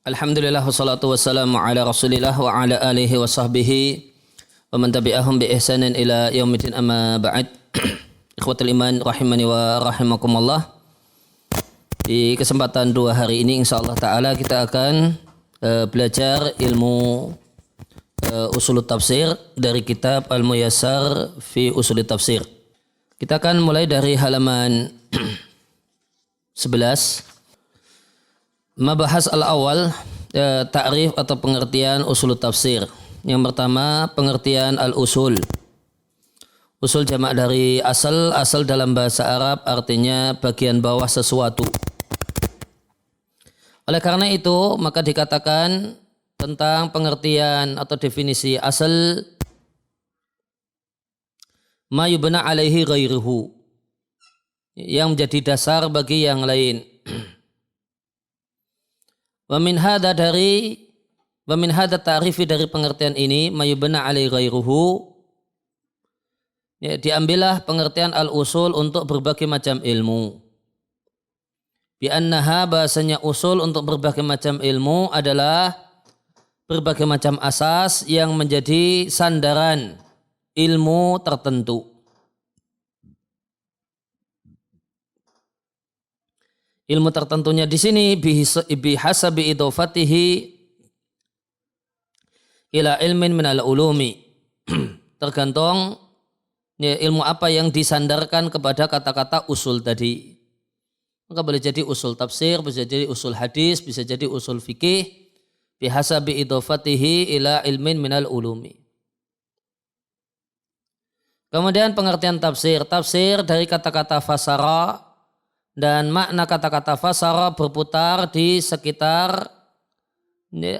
Alhamdulillah wassalatu wassalamu ala rasulillah wa ala alihi wa sahbihi wa man tabi'ahum bi ihsanin ila yaumiddin amma ba'd. Ikhwatul iman rahimani wa rahimakumullah. Di kesempatan dua hari ini insyaallah taala kita akan belajar ilmu usul tafsir dari kitab Al-Muyassar fi Usul Tafsir. Kita akan mulai dari halaman 11. Mabahas al-awal, ta'rif atau pengertian usul tafsir. Yang pertama, pengertian al-usul. Usul jamak dari asal. Asal dalam bahasa Arab artinya bagian bawah sesuatu. Oleh karena itu, maka dikatakan tentang pengertian atau definisi asal, ma yubna alaihi ghairuhu, yang menjadi dasar bagi yang lain. Wa min hadza ta'rifi dari pengertian ini mayubna alai ghairuhu, ya, diambillah pengertian al-usul untuk berbagai macam ilmu. Bi annaha, bahasanya usul untuk berbagai macam ilmu adalah berbagai macam asas yang menjadi sandaran ilmu tertentu. Ilmu tertentunya di sini bihasabi idofatihi ila ilmin minal ulumi. Tergantung ya, ilmu apa yang disandarkan kepada kata-kata usul tadi. Maka boleh jadi usul tafsir, bisa jadi usul hadis, bisa jadi usul fikih. Bihasabi idofatihi ila ilmin minal ulumi. Kemudian pengertian tafsir. Tafsir dari kata-kata fasara, dan makna kata-kata fasara berputar di sekitar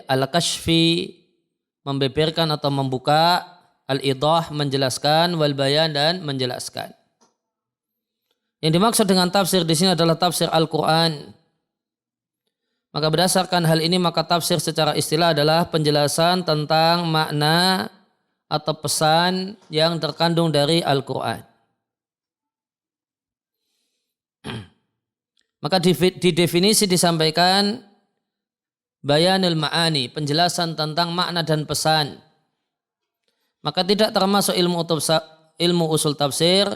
al-kashfi, membeberkan atau membuka, al-idah, menjelaskan, wal bayan, dan menjelaskan. Yang dimaksud dengan tafsir di sini adalah tafsir Al-Quran. Maka berdasarkan hal ini, maka tafsir secara istilah adalah penjelasan tentang makna atau pesan yang terkandung dari Al-Quran. Maka di definisi disampaikan bayanul ma'ani, penjelasan tentang makna dan pesan. Maka tidak termasuk ilmu usul tafsir,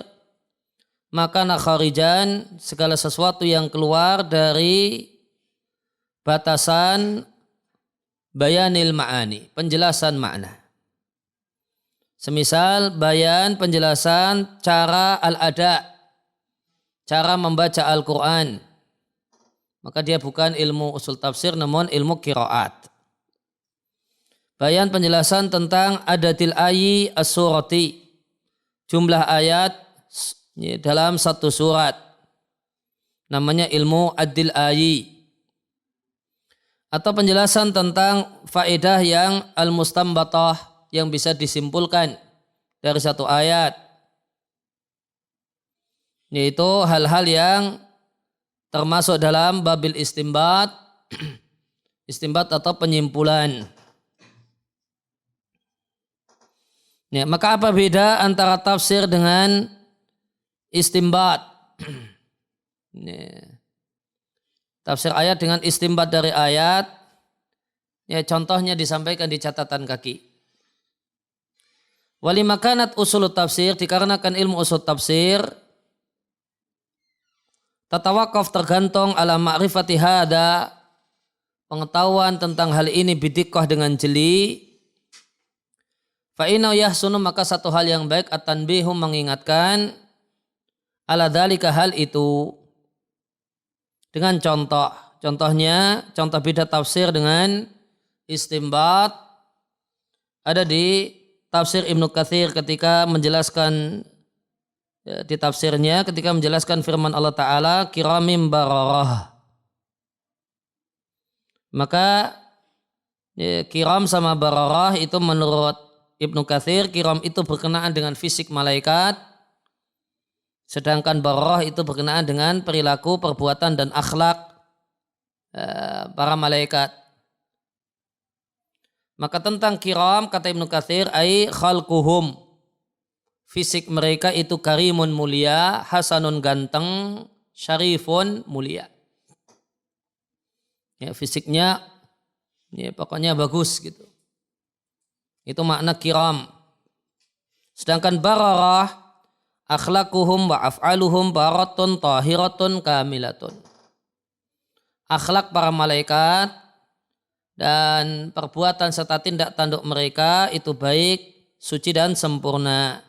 maka kharijan, segala sesuatu yang keluar dari batasan bayanil ma'ani, penjelasan makna. Semisal bayan, penjelasan cara al-ada, cara membaca Al-Quran. Maka dia bukan ilmu usul tafsir, namun ilmu qiraat. Bayan, penjelasan tentang adatil ayi as-surati, jumlah ayat dalam satu surat, namanya ilmu adil ayi. Atau penjelasan tentang faedah yang al-mustambatah, yang bisa disimpulkan dari satu ayat, yaitu hal-hal yang termasuk dalam babil istimbat, istimbat atau penyimpulan. Ya, maka apa beda antara tafsir dengan istimbat? Ya, tafsir ayat dengan istimbat dari ayat, ya, contohnya disampaikan di catatan kaki. Walimakanat usul tafsir, dikarenakan ilmu usul tafsir tatawakaf, tergantung ala ma'rifati hada, pengetahuan tentang hal ini bidikoh, dengan jeli. Fa'inau yahsunu, maka satu hal yang baik, at-tanbihu, mengingatkan, ala dhalika, hal itu, dengan contoh. Contohnya, contoh beda tafsir dengan istimbat ada di tafsir Ibnu Katsir ketika menjelaskan, di tafsirnya ketika menjelaskan firman Allah Ta'ala kiramim bararah. Maka ya, kiram sama bararah itu menurut Ibnu Katsir, kiram itu berkenaan dengan fisik malaikat, sedangkan bararah itu berkenaan dengan perilaku, perbuatan, dan akhlak para malaikat. Maka tentang kiram, kata Ibnu Katsir, ai khalquhum, fisik mereka itu karimun, mulia, hasanun, ganteng, syarifun, mulia. Ya, fisiknya Ya, pokoknya bagus gitu. Itu makna kiram. Sedangkan bararah, akhlaquhum wa af'aluhum baratun tahiratun kamilatun. Akhlak para malaikat dan perbuatan serta tindak tanduk mereka itu baik, suci dan sempurna.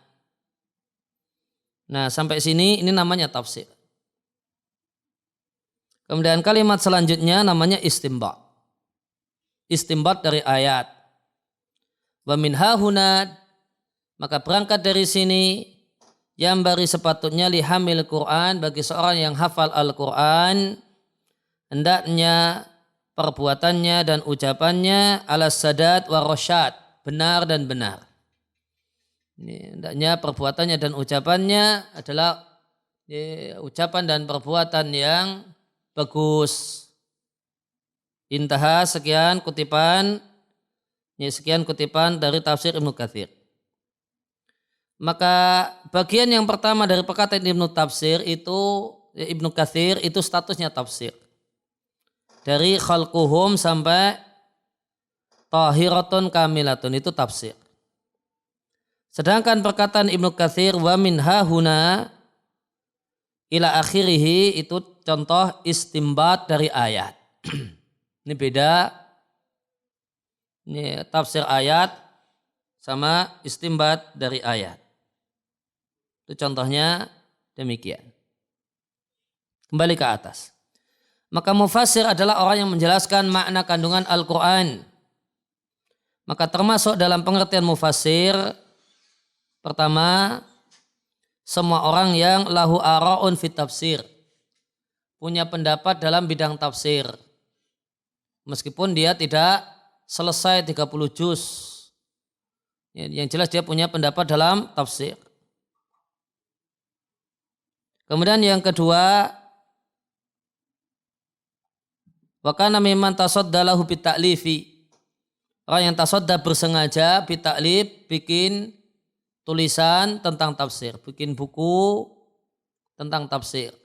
Nah, sampai sini ini namanya tafsir. Kemudian kalimat selanjutnya namanya istimbat. Istimbat dari ayat. Wa min hahuna, maka berangkat dari sini yang bari sepatutnya lihamil Quran, bagi seorang yang hafal Al-Quran, hendaknya perbuatannya dan ucapannya ala sadat wa rasyad, benar dan benar. Ini, hendaknya perbuatannya dan ucapannya adalah ucapan dan perbuatan yang bagus. Intaha, sekian kutipan dari tafsir Ibnu Katsir. Maka bagian yang pertama dari perkataan Ibnu Katsir itu statusnya tafsir. Dari khalquhum sampai tahiratun kamilatun itu tafsir. Sedangkan perkataan Ibnu Katsir wa min hahuna ila akhirih itu contoh istimbat dari ayat. Ini beda. Ini tafsir ayat sama istimbat dari ayat. Itu contohnya demikian. Kembali ke atas. Maka mufassir adalah orang yang menjelaskan makna kandungan Al-Quran. Maka termasuk dalam pengertian mufassir, pertama, semua orang yang lahu ara'un fit tafsir, punya pendapat dalam bidang tafsir. Meskipun dia tidak selesai 30 juz. Yang jelas dia punya pendapat dalam tafsir. Kemudian yang kedua, wa kana mimman tasadda lahu bita'lifi. Orang yang tasadda bersengaja bita'lif, bikin tulisan tentang tafsir, bikin buku tentang tafsir.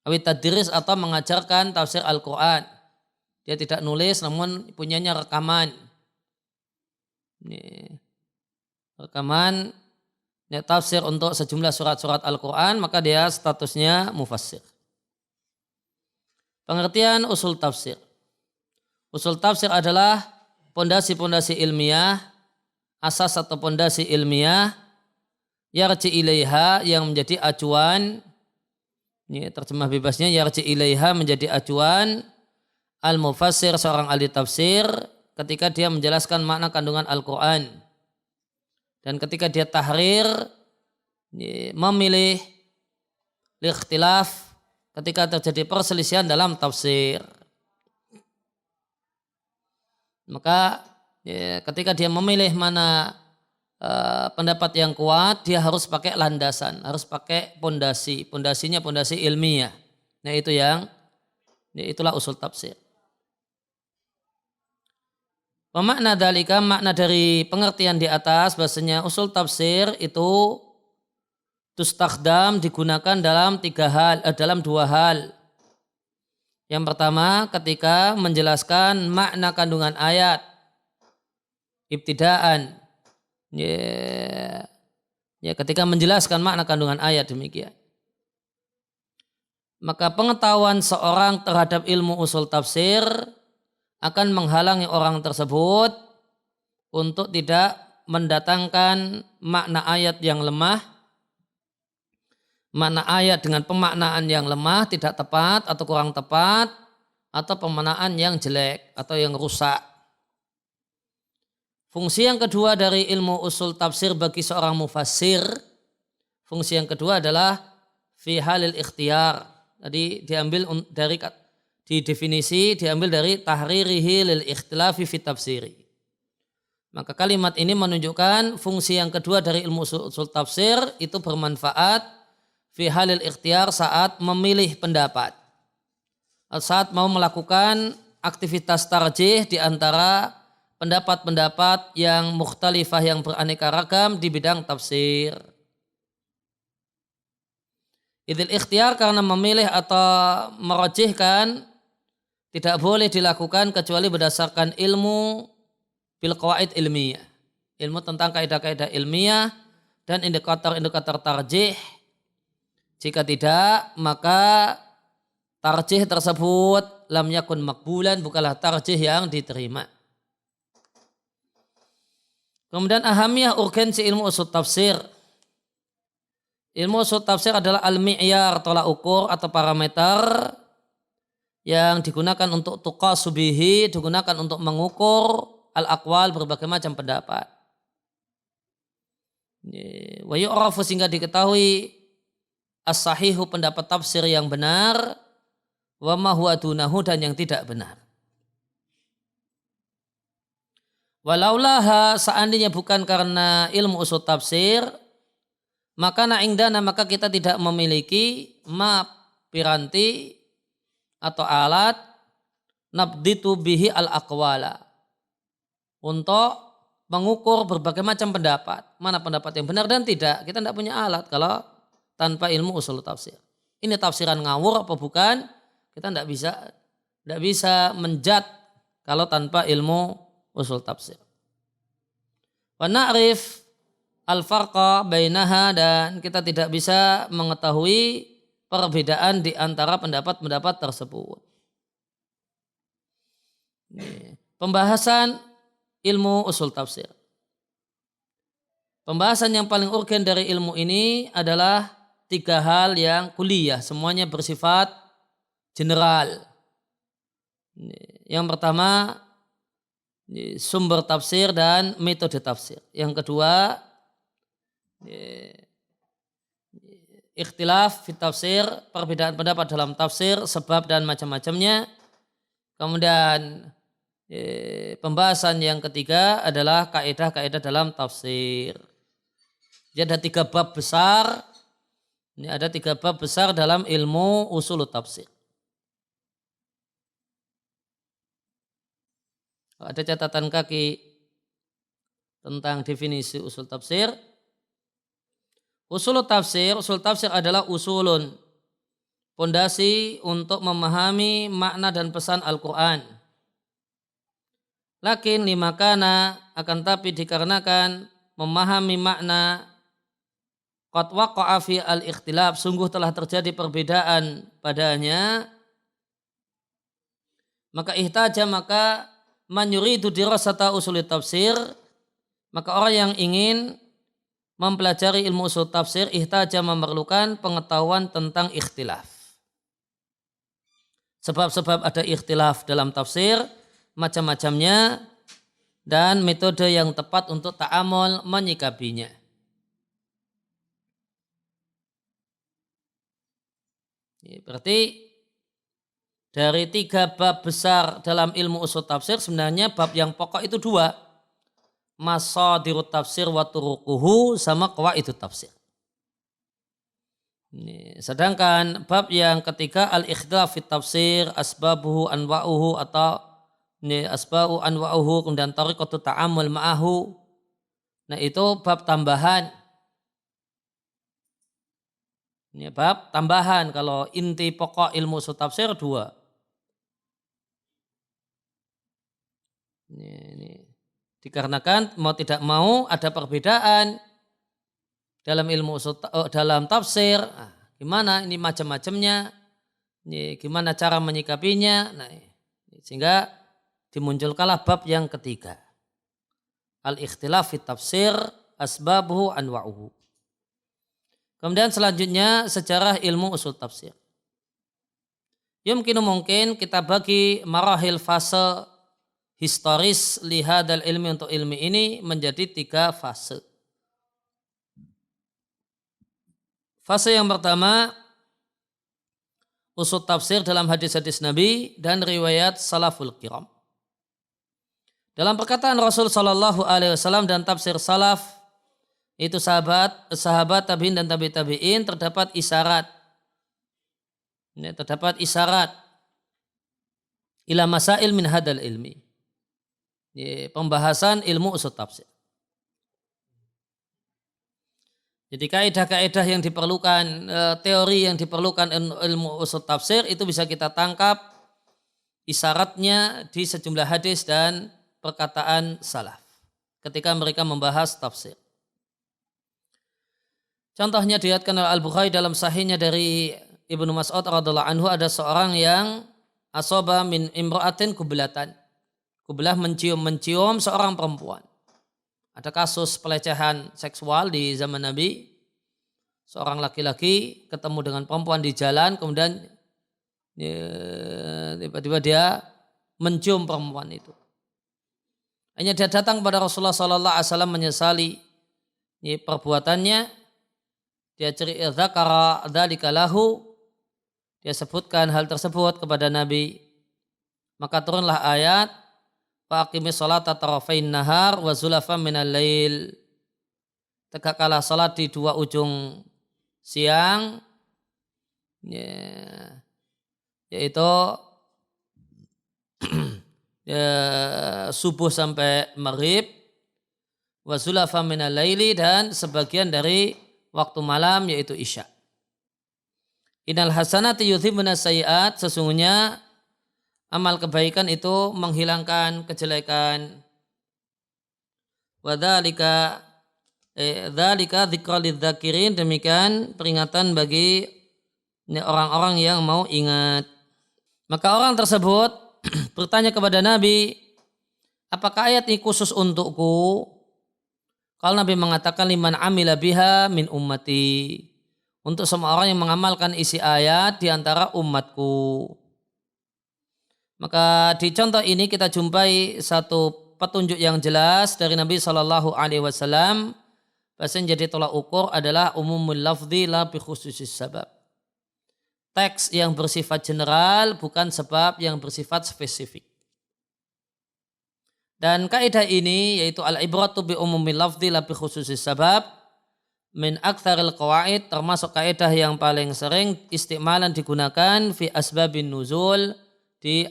Awit tadris atau mengajarkan tafsir Al-Quran. Dia tidak nulis namun punyanya rekaman. Ini rekaman tafsir untuk sejumlah surat-surat Al-Quran, maka dia statusnya mufassir. Pengertian usul tafsir. Usul tafsir adalah pondasi-pondasi ilmiah, asas atau pondasi ilmiah, yarji ilaiha yang menjadi acuan, ini terjemah bebasnya, yarji ilaiha menjadi acuan, al-mufassir seorang ahli tafsir ketika dia menjelaskan makna kandungan Al-Quran. Dan ketika dia tahrir, memilih ikhtilaf ketika terjadi perselisihan dalam tafsir. Maka ketika dia memilih mana pendapat yang kuat, dia harus pakai landasan, harus pakai pondasi. Pondasinya pondasi ilmiah. Nah itulah usul tafsir. Pemakna dalika, makna dari pengertian di atas bahasanya usul tafsir itu tustakhdam digunakan dalam dalam dua hal. Yang pertama ketika menjelaskan makna kandungan ayat ibtidaan. Ya, ketika menjelaskan makna kandungan ayat demikian. Maka pengetahuan seorang terhadap ilmu usul tafsir akan menghalangi orang tersebut untuk tidak mendatangkan makna ayat yang lemah, makna ayat dengan pemaknaan yang lemah, tidak tepat atau kurang tepat, atau pemaknaan yang jelek atau yang rusak. Fungsi yang kedua dari ilmu usul tafsir bagi seorang mufassir, fungsi yang kedua adalah fi halil ikhtiyar. Tadi diambil dari di definisi diambil dari tahririhi lil ikhtilafi fi tafsiri. Maka kalimat ini menunjukkan fungsi yang kedua dari ilmu usul tafsir itu bermanfaat fi halil ikhtiyar saat memilih pendapat. Saat mau melakukan aktivitas tarjih di antara pendapat-pendapat yang mukhtalifah yang beraneka ragam di bidang tafsir. Idil ikhtiyar karena memilih atau merajihkan tidak boleh dilakukan kecuali berdasarkan ilmu bil qawaid ilmiah. Ilmu tentang kaidah-kaidah ilmiah dan indikator-indikator tarjih. Jika tidak, maka tarjih tersebut lam yakun makbulan, bukanlah tarjih yang diterima. Kemudian ahamiyah urgensi ilmu usul tafsir. Ilmu usul tafsir adalah al-mi'yar, tolak ukur atau parameter yang digunakan untuk tuqasubihi, digunakan untuk mengukur al-aqwal, berbagai macam pendapat. Wa yu'rafu, sehingga diketahui as-sahihu, pendapat tafsir yang benar, wa ma huwa dunahu, dan yang tidak benar. Walaulaha, seandainya bukan karena ilmu usul tafsir, maka na'indana, maka kita tidak memiliki piranti atau alat nabditu bihi al-aqwala, untuk mengukur berbagai macam pendapat. Mana pendapat yang benar dan tidak. Kita tidak punya alat kalau tanpa ilmu usul tafsir. Ini tafsiran ngawur apa bukan? Kita tidak bisa menjat kalau tanpa ilmu usul tafsir. Wa na'rif al-farqa bainaha, dan kita tidak bisa mengetahui perbedaan di antara pendapat-pendapat tersebut. Pembahasan ilmu usul tafsir. Pembahasan yang paling urgen dari ilmu ini adalah 3 hal yang kuliah, semuanya bersifat general. Yang pertama, sumber tafsir dan metode tafsir. Yang kedua, ikhtilaf fit tafsir, perbedaan pendapat dalam tafsir, sebab dan macam-macamnya. Kemudian pembahasan yang ketiga adalah kaidah-kaidah dalam tafsir. Jadi ada 3 bab besar. Ini ada 3 bab besar dalam ilmu usul tafsir. Ada catatan kaki tentang definisi usul tafsir. Usul tafsir adalah usulun, pondasi untuk memahami makna dan pesan Al-Quran. Lakin limakana, akan tapi dikarenakan memahami makna, qad waqa'a fi al-ikhtilaf, sungguh telah terjadi perbedaan padanya, maka ihtaja, maka man yuridu dirasata usul tafsir, maka orang yang ingin mempelajari ilmu usul tafsir ihtaja, memerlukan pengetahuan tentang ikhtilaf. Sebab-sebab ada ikhtilaf dalam tafsir, macam-macamnya, dan metode yang tepat untuk ta'amul, menyikapinya. Berarti dari 3 bab besar dalam ilmu usul tafsir, sebenarnya bab yang pokok itu 2. Masadirut tafsir wa turuquhu, sama qawaidut tafsir. Sedangkan bab yang ketiga, al-ikhtilaf fit tafsir, asbabuhu anwa'uhu, atau asba'u anwa'uhu, kemudian tariqatu ta'amul ma'ahu. Nah, itu bab tambahan. Ini bab tambahan, kalau inti pokok ilmu usul tafsir 2. Ini dikarenakan mau tidak mau ada perbedaan dalam ilmu usul, dalam tafsir. Gimana ini macam-macamnya? Ini gimana cara menyikapinya? Nah, sehingga dimunculkanlah bab yang ketiga. Al-ikhtilaf fit tafsir, asbabuhu anwa'uhu. Kemudian selanjutnya sejarah ilmu usul tafsir. Mungkin kita bagi marahil fase historis lihadal ilmi, untuk ilmi ini menjadi 3 fase. Fase yang pertama, usul tafsir dalam hadis-hadis Nabi dan riwayat salaful kiram. Dalam perkataan Rasul Shallallahu Alaihi Wasallam dan tafsir salaf, itu sahabat tabi'in dan tabi'in, terdapat isyarat. Terdapat isyarat ila masail min hadal ilmi. Pembahasan ilmu usul tafsir. Jadi kaidah-kaidah yang diperlukan, teori yang diperlukan ilmu usul tafsir itu bisa kita tangkap isyaratnya di sejumlah hadis dan perkataan salaf ketika mereka membahas tafsir. Contohnya diriwayatkan oleh Al-Bukhari dalam sahihnya dari Ibnu Mas'ud radhiyallahu anhu, ada seorang yang asaba min imra'atin kublatan. Kublah mencium seorang perempuan. Ada kasus pelecehan seksual di zaman Nabi. Seorang laki-laki ketemu dengan perempuan di jalan, kemudian tiba-tiba dia mencium perempuan itu. Hanya dia datang kepada Rasulullah SAW menyesali perbuatannya. Dia cerita dzakara dzalika lahu, dia sebutkan hal tersebut kepada Nabi. Maka turunlah ayat faqimis sholata tarafain nahar wa zulafan minal lail. Tegakkanlah salat di dua ujung siang, yaitu subuh sampai maghrib, wa zulafan minal laili, dan sebagian dari waktu malam yaitu isya. Innal hasanati yudhibuna sayyi'at, sesungguhnya amal kebaikan itu menghilangkan kejelekan. Wa dzalika dzikra lidzakirin, demikian peringatan bagi orang-orang yang mau ingat. Maka orang tersebut bertanya kepada Nabi, apakah ayat ini khusus untukku? Kalau Nabi mengatakan liman amila biha min ummati, untuk semua orang yang mengamalkan isi ayat di antara umatku. Maka di contoh ini kita jumpai satu petunjuk yang jelas dari Nabi SAW. Bahasanya jadi tolak ukur adalah umumul lafzi la bi khususis sabab. Teks yang bersifat general bukan sebab yang bersifat spesifik. Dan kaidah ini yaitu al-ibratu bi umumil lafzi la bi khususis sabab min aktsaril qawaid, termasuk kaidah yang paling sering istimalan digunakan fi asbabin nuzul, di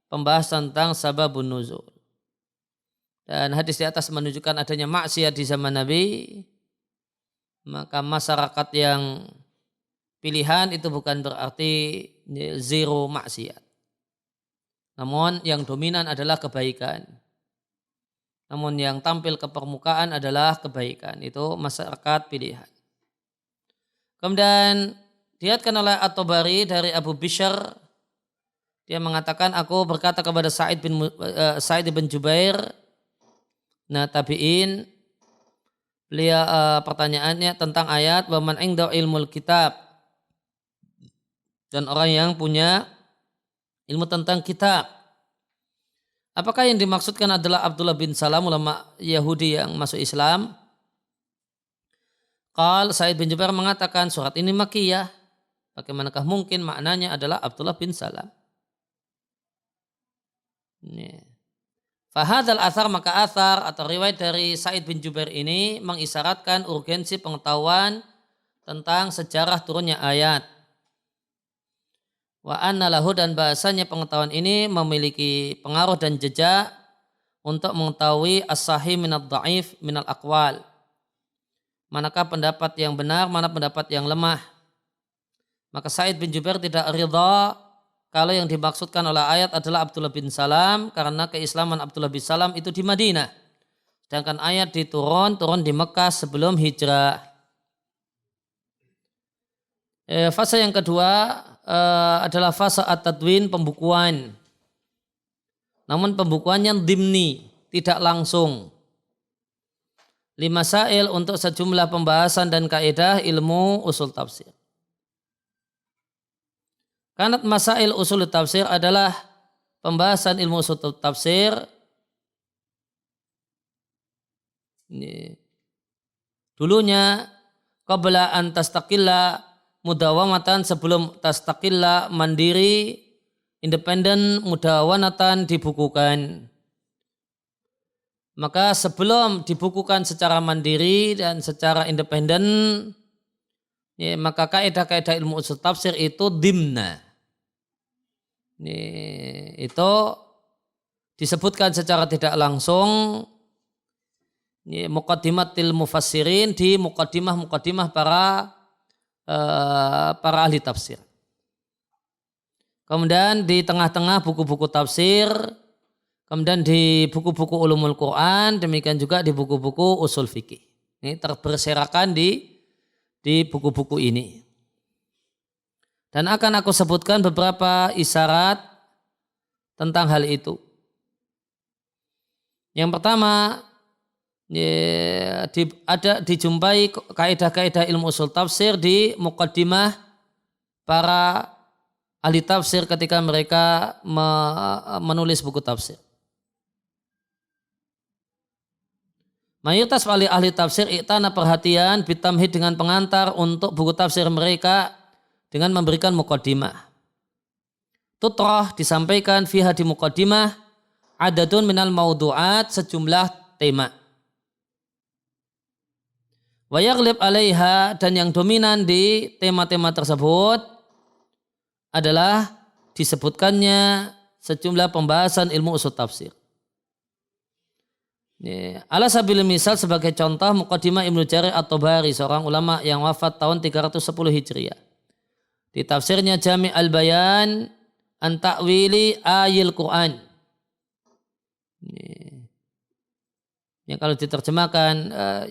pembahasan tentang sababun nuzul. Dan hadis di atas menunjukkan adanya maksiat di zaman Nabi. Maka masyarakat yang pilihan itu bukan berarti zero maksiat. Namun yang dominan adalah kebaikan. Namun yang tampil ke permukaan adalah kebaikan. Itu masyarakat pilihan. Kemudian diriwayatkan oleh At-Tabari dari Abu Bishr, dia mengatakan, aku berkata kepada Sa'id bin Jubair, nah tabi'in, beliau pertanyaannya tentang ayat wa man indahu ilmul kitab, dan orang yang punya ilmu tentang kitab. Apakah yang dimaksudkan adalah Abdullah bin Salam, ulama Yahudi yang masuk Islam? Sa'id bin Jubair mengatakan surat ini Makkiyah. Bagaimanakah mungkin maknanya adalah Abdullah bin Salam? Fahadzal athar, maka athar atau riwayat dari Sa'id bin Jubair ini mengisyaratkan urgensi pengetahuan tentang sejarah turunnya ayat. Wa anna lahu, dan bahasanya pengetahuan ini memiliki pengaruh dan jejak untuk mengetahui as-sahih minad dha'if minal aqwal. Manakah pendapat yang benar, mana pendapat yang lemah. Maka Sa'id bin Jubair tidak ridha kalau yang dimaksudkan oleh ayat adalah Abdullah bin Salam, karena keislaman Abdullah bin Salam itu di Madinah. Sedangkan ayat turun di Mekah sebelum hijrah. Fase yang kedua adalah fase at-tadwin, pembukuan. Namun pembukuan yang dimni, tidak langsung. 5 masail untuk sejumlah pembahasan dan kaidah ilmu usul tafsir. Karena masail usul tafsir adalah pembahasan ilmu usul tafsir. Ini. Dulunya qabla an tastaqilla mudawamatan, sebelum tastaqilla mandiri, independen, mudawanatan dibukukan. Maka sebelum dibukukan secara mandiri dan secara independen, ya, maka kaidah-kaidah ilmu usul tafsir itu dimna. Itu disebutkan secara tidak langsung muqaddimatil mufassirin, di muqaddimah para ahli tafsir. kemudian di tengah-tengah buku-buku tafsir, kemudian di buku-buku ulumul Quran, demikian juga di buku-buku usul fikih. Ini terberserakan di buku-buku ini. Dan akan aku sebutkan beberapa isyarat tentang hal itu. Yang pertama, dijumpai kaidah-kaidah ilmu usul tafsir di muqaddimah para ahli tafsir ketika mereka menulis buku tafsir. Mayoritas ahli tafsir iktana perhatian bitamhid dengan pengantar untuk buku tafsir mereka dengan memberikan muqaddimah. Tutrah disampaikan fiha di muqaddimah adadun minal maudu'at sejumlah tema. Wa yaghlib 'alaiha dan yang dominan di tema-tema tersebut adalah disebutkannya sejumlah pembahasan ilmu usul tafsir. Ala sabil misal sebagai contoh muqaddimah Ibnu Jarir At-Tabari, seorang ulama yang wafat tahun 310 Hijriah. Di tafsirnya Jami' al-Bayan an ta'wili ayil Quran. Yang kalau diterjemahkan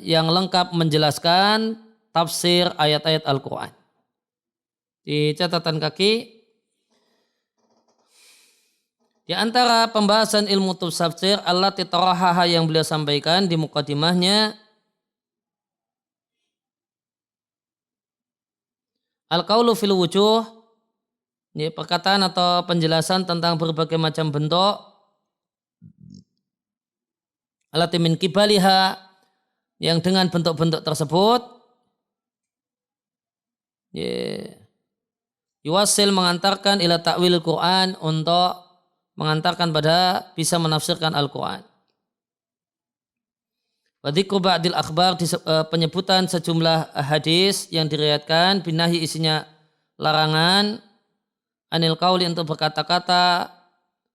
yang lengkap menjelaskan tafsir ayat-ayat Al-Quran. Di catatan kaki, di antara pembahasan ilmu tafsir allati tarahaha yang beliau sampaikan di muqaddimahnya, al-qaulu fil wujuh, ini perkataan atau penjelasan tentang berbagai macam bentuk, allati min kibaliha, yang dengan bentuk-bentuk tersebut yuwasil mengantarkan ila ta'wil Quran, untuk mengantarkan pada bisa menafsirkan Al-Quran. Wa dzikru ba'dil akhbar, penyebutan sejumlah hadis yang diriwayatkan binahi isinya larangan anil qauli untuk berkata-kata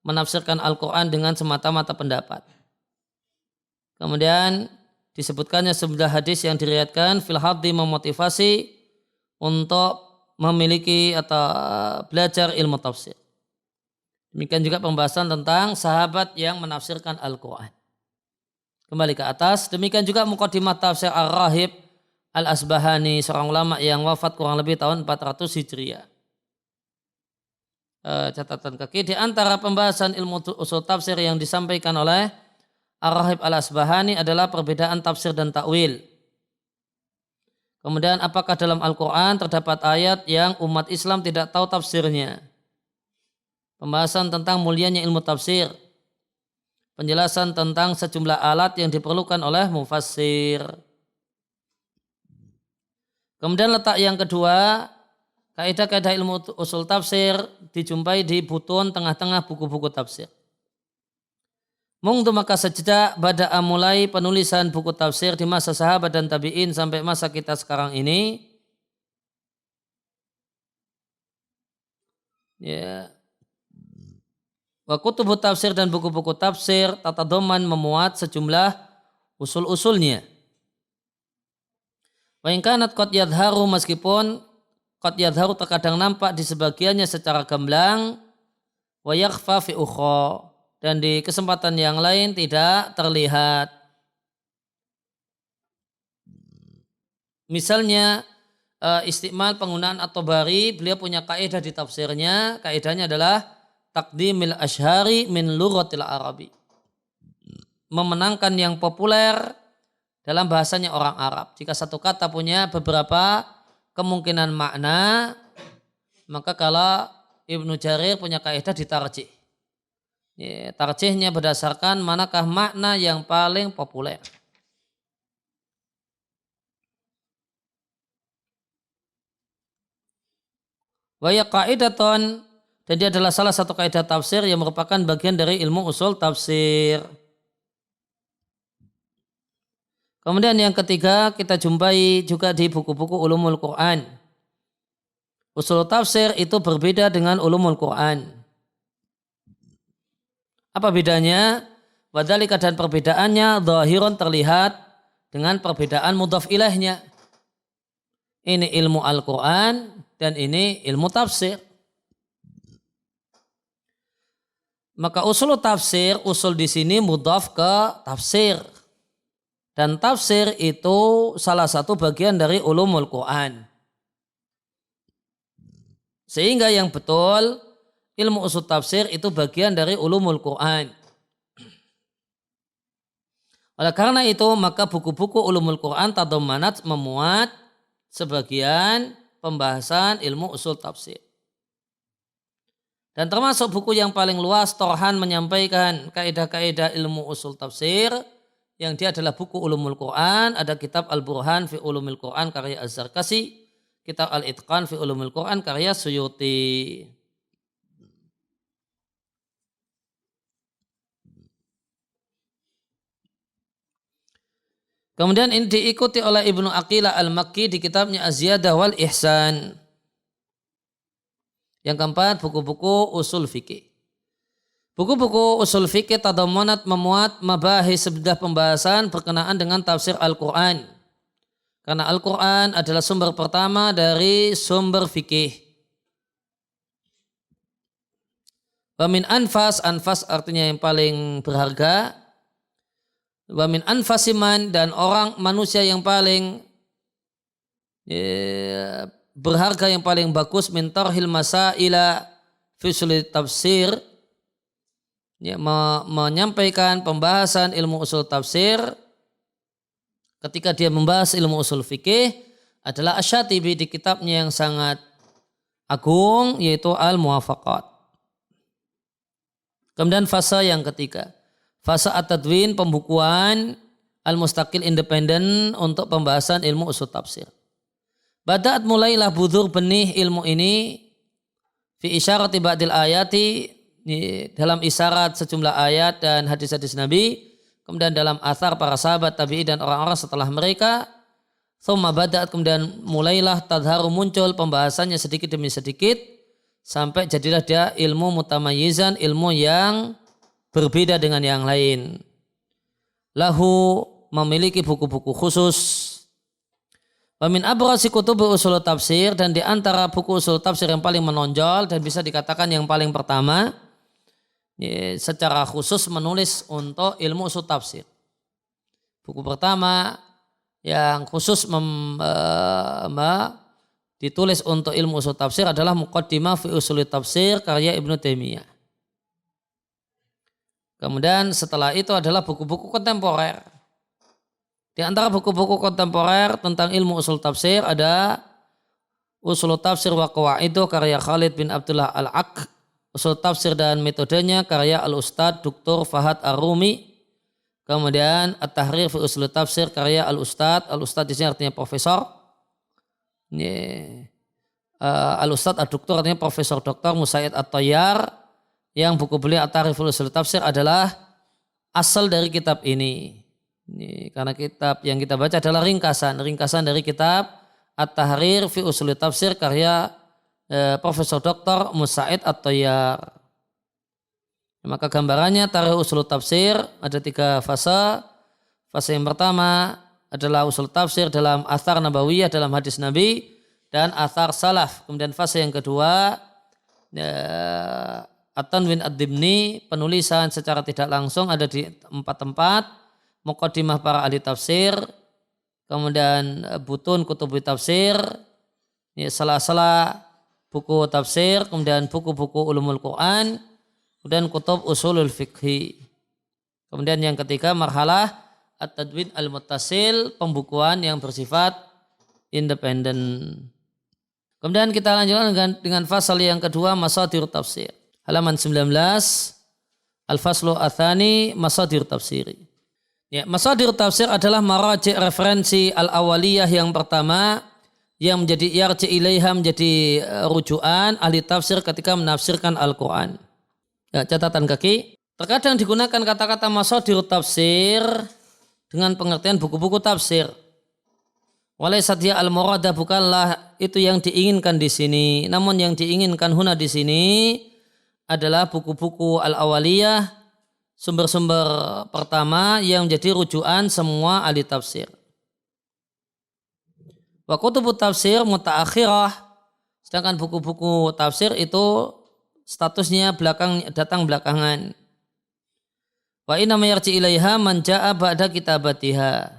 menafsirkan Al-Quran dengan semata-mata pendapat. Kemudian disebutkannya sejumlah hadis yang diriwayatkan fil haddi, memotivasi untuk memiliki atau belajar ilmu tafsir. Demikian juga pembahasan tentang sahabat yang menafsirkan Al-Quran. Kembali ke atas. Demikian juga muqaddimah tafsir Ar-Rahib Al-Asbahani, seorang ulama yang wafat kurang lebih tahun 400 Hijriah. Catatan kaki, di antara pembahasan ilmu usul tafsir yang disampaikan oleh Ar-Rahib Al-Asbahani adalah perbedaan tafsir dan takwil. Kemudian apakah dalam Al-Quran terdapat ayat yang umat Islam tidak tahu tafsirnya. Pembahasan tentang mulianya ilmu tafsir. Penjelasan tentang sejumlah alat yang diperlukan oleh mufassir. Kemudian letak yang kedua, kaidah-kaidah ilmu usul tafsir dijumpai di butun tengah-tengah buku-buku tafsir. Mungtu maka sejak pada mulai penulisan buku tafsir di masa sahabat dan tabi'in sampai masa kita sekarang ini, wa kutubu tafsir dan buku-buku tafsir tatadoman memuat sejumlah usul-usulnya. Wa in kanat qad yadharu, meskipun qad yadharu terkadang nampak di sebagiannya secara gamblang, wa yakhfa fi ukhra, dan di kesempatan yang lain tidak terlihat. Misalnya istimal penggunaan At-Tabari, beliau punya kaidah di tafsirnya, kaidahnya adalah taqdimil asyhari min lughatil arabi, memenangkan yang populer dalam bahasanya orang Arab. Jika satu kata punya beberapa kemungkinan makna, maka kalau Ibnu Jarir punya kaidah ditarjih. Tarjihnya berdasarkan manakah makna yang paling populer. Wa ya qaidaton, dan dia adalah salah satu kaidah tafsir yang merupakan bagian dari ilmu usul tafsir. Kemudian yang ketiga kita jumpai juga di buku-buku ulumul Quran. Usul tafsir itu berbeda dengan ulumul Quran. Apa bedanya? Wadhalika, dan perbedaannya dhahirun, terlihat dengan perbedaan mudhaf ilaihnya. Ini ilmu Al-Quran dan ini ilmu tafsir. Maka usul tafsir, usul di sini mudhaf ke tafsir. Dan tafsir itu salah satu bagian dari ulumul Quran. Sehingga yang betul ilmu usul tafsir itu bagian dari ulumul Quran. Oleh karena itu maka buku-buku ulumul Quran tadammanat memuat sebagian pembahasan ilmu usul tafsir. Dan termasuk buku yang paling luas Torhan menyampaikan kaidah-kaidah ilmu usul tafsir yang dia adalah buku ulumul Quran. Ada kitab Al-Burhan fi ulumul Quran karya Az-Zarkasi, kitab Al-Itqan fi ulumul Quran karya Suyuti. Kemudian ini diikuti oleh Ibnu Aqilah Al-Makki di kitabnya Az-Ziyadah wal Ihsan. Yang keempat, buku-buku usul fikih. Buku-buku usul fikih tadammanat memuat mabahis sebelah pembahasan berkenaan dengan tafsir Al-Quran. Karena Al-Quran adalah sumber pertama dari sumber fikih. Wa min anfas, anfas artinya yang paling berharga. Wa min anfasiman, dan orang manusia yang paling berharga, yang paling bagus, min tarhil masaila fi usul tafsir, menyampaikan pembahasan ilmu usul tafsir ketika dia membahas ilmu usul fikih adalah Asy-Syatibi di kitabnya yang sangat agung yaitu Al-Muwafaqat. Kemudian fase yang ketiga, fase at-tadwin, pembukuan al-mustaqil independen untuk pembahasan ilmu usul tafsir. Bada'at mulailah budur benih ilmu ini fi isyarati ba'dil ayati, dalam isyarat sejumlah ayat dan hadis-hadis Nabi, kemudian dalam athar para sahabat tabi'i dan orang-orang setelah mereka. Thumma bada'at, kemudian mulailah tadharu, muncul pembahasannya sedikit demi sedikit sampai jadilah dia ilmu mutamayyizan, ilmu yang berbeda dengan yang lain. Lahu, memiliki buku-buku khusus. Wa min abrasi kutubi usul tafsir, dan di antara buku usul tafsir yang paling menonjol dan bisa dikatakan yang paling pertama secara khusus menulis untuk ilmu usul tafsir. Buku pertama yang khusus ditulis untuk ilmu usul tafsir adalah Muqaddimah fi usul tafsir karya Ibnu Taimiyah. Kemudian setelah itu adalah buku-buku kontemporer. Di antara buku-buku kontemporer tentang ilmu usul tafsir ada Usul Tafsir wa Qawaidu karya Khalid bin Abdullah Al-Aq, Usul Tafsir dan Metodenya karya Al-Ustadz Dr. Fahad Ar-Rumi. Kemudian At-Tahrir fi Usul Tafsir karya Al-Ustadz, Al-Ustadz di sini artinya profesor. Al-Ustadz Ad-Doktor artinya Profesor Dr. Musaid At-Tayyar, yang buku beliau At-Tahrir fi Usul Tafsir adalah asal dari kitab ini. Karena kitab yang kita baca adalah ringkasan dari kitab At-Tahrir fi Usul Tafsir karya Profesor Dr. Musaid At-Tayyar. Maka gambarannya Tahrir Usul Tafsir ada 3 fase. Fase yang pertama adalah usul tafsir dalam athar nabawiyah, dalam hadis Nabi dan athar salaf. Kemudian fase yang kedua At-Tanwin Ad-Dimni, penulisan secara tidak langsung ada di 4 tempat. Muqaddimah para ahli tafsir, kemudian butun kutubi tafsir, sela-sela buku tafsir, kemudian buku-buku ulumul Quran, kemudian kutub usulul fikhi. Kemudian yang ketiga marhalah at-tadwin al-muttasil, pembukuan yang bersifat independen. Kemudian kita lanjutkan dengan fasal yang kedua, masadir tafsir. Halaman 19, al-faslu athani, masadir tafsiri. Ya, masadir tafsir adalah maraji' referensi al-awaliyah yang pertama yang menjadi yarji ilaiha, menjadi rujukan ahli tafsir ketika menafsirkan Al-Quran. Ya, catatan kaki. Terkadang digunakan kata-kata masadir tafsir dengan pengertian buku-buku tafsir. Walaysat hiya al-muradah, bukanlah itu yang diinginkan di sini. Namun yang diinginkan huna di sini adalah buku-buku al-awaliyah, sumber-sumber pertama yang menjadi rujukan semua ahli tafsir. Wa kutubu tafsir mutaakhirah, sedangkan buku-buku tafsir itu statusnya datang belakangan. Wa inna mayarji ilaiha man ja'a ba'da kitabatiha.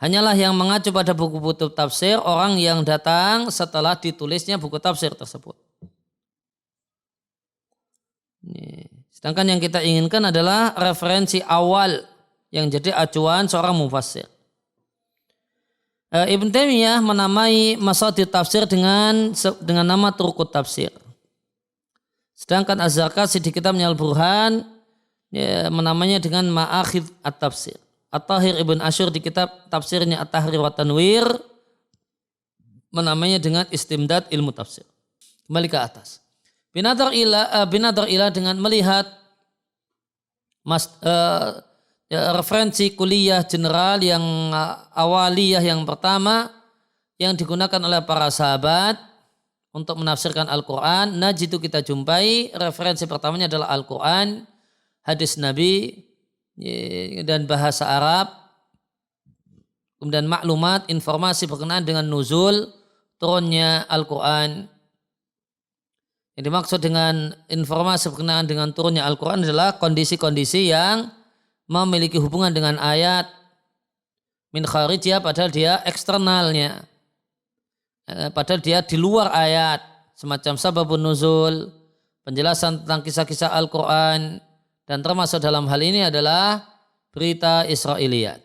Hanyalah yang mengacu pada buku-buku tafsir orang yang datang setelah ditulisnya buku tafsir tersebut. Sedangkan yang kita inginkan adalah referensi awal yang jadi acuan seorang mufassir. Ibn Taimiyah menamai masadir tafsir dengan nama Turqut Tafsir. Sedangkan Az-Zarkashi di kitabnya Al-Burhan menamanya dengan Ma'akhidh At-Tafsir. At-Tahir Ibn Ashur di kitab tafsirnya At-Tahrir wa Tanwir menamanya dengan Istimdad Ilmu Tafsir. Kembali ke atas. Binadar ila dengan melihat referensi kuliah general yang awaliyah yang pertama yang digunakan oleh para sahabat untuk menafsirkan Al-Quran. Najidu kita jumpai referensi pertamanya adalah Al-Quran, hadis Nabi dan bahasa Arab, kemudian maklumat, informasi berkenaan dengan nuzul, turunnya Al-Quran. Yang dimaksud dengan informasi berkenaan dengan turunnya Al-Quran adalah kondisi-kondisi yang memiliki hubungan dengan ayat min kharijiyah padahal dia eksternalnya. Padahal dia di luar ayat, semacam sababun nuzul, penjelasan tentang kisah-kisah Al-Quran, dan termasuk dalam hal ini adalah berita Israiliyat.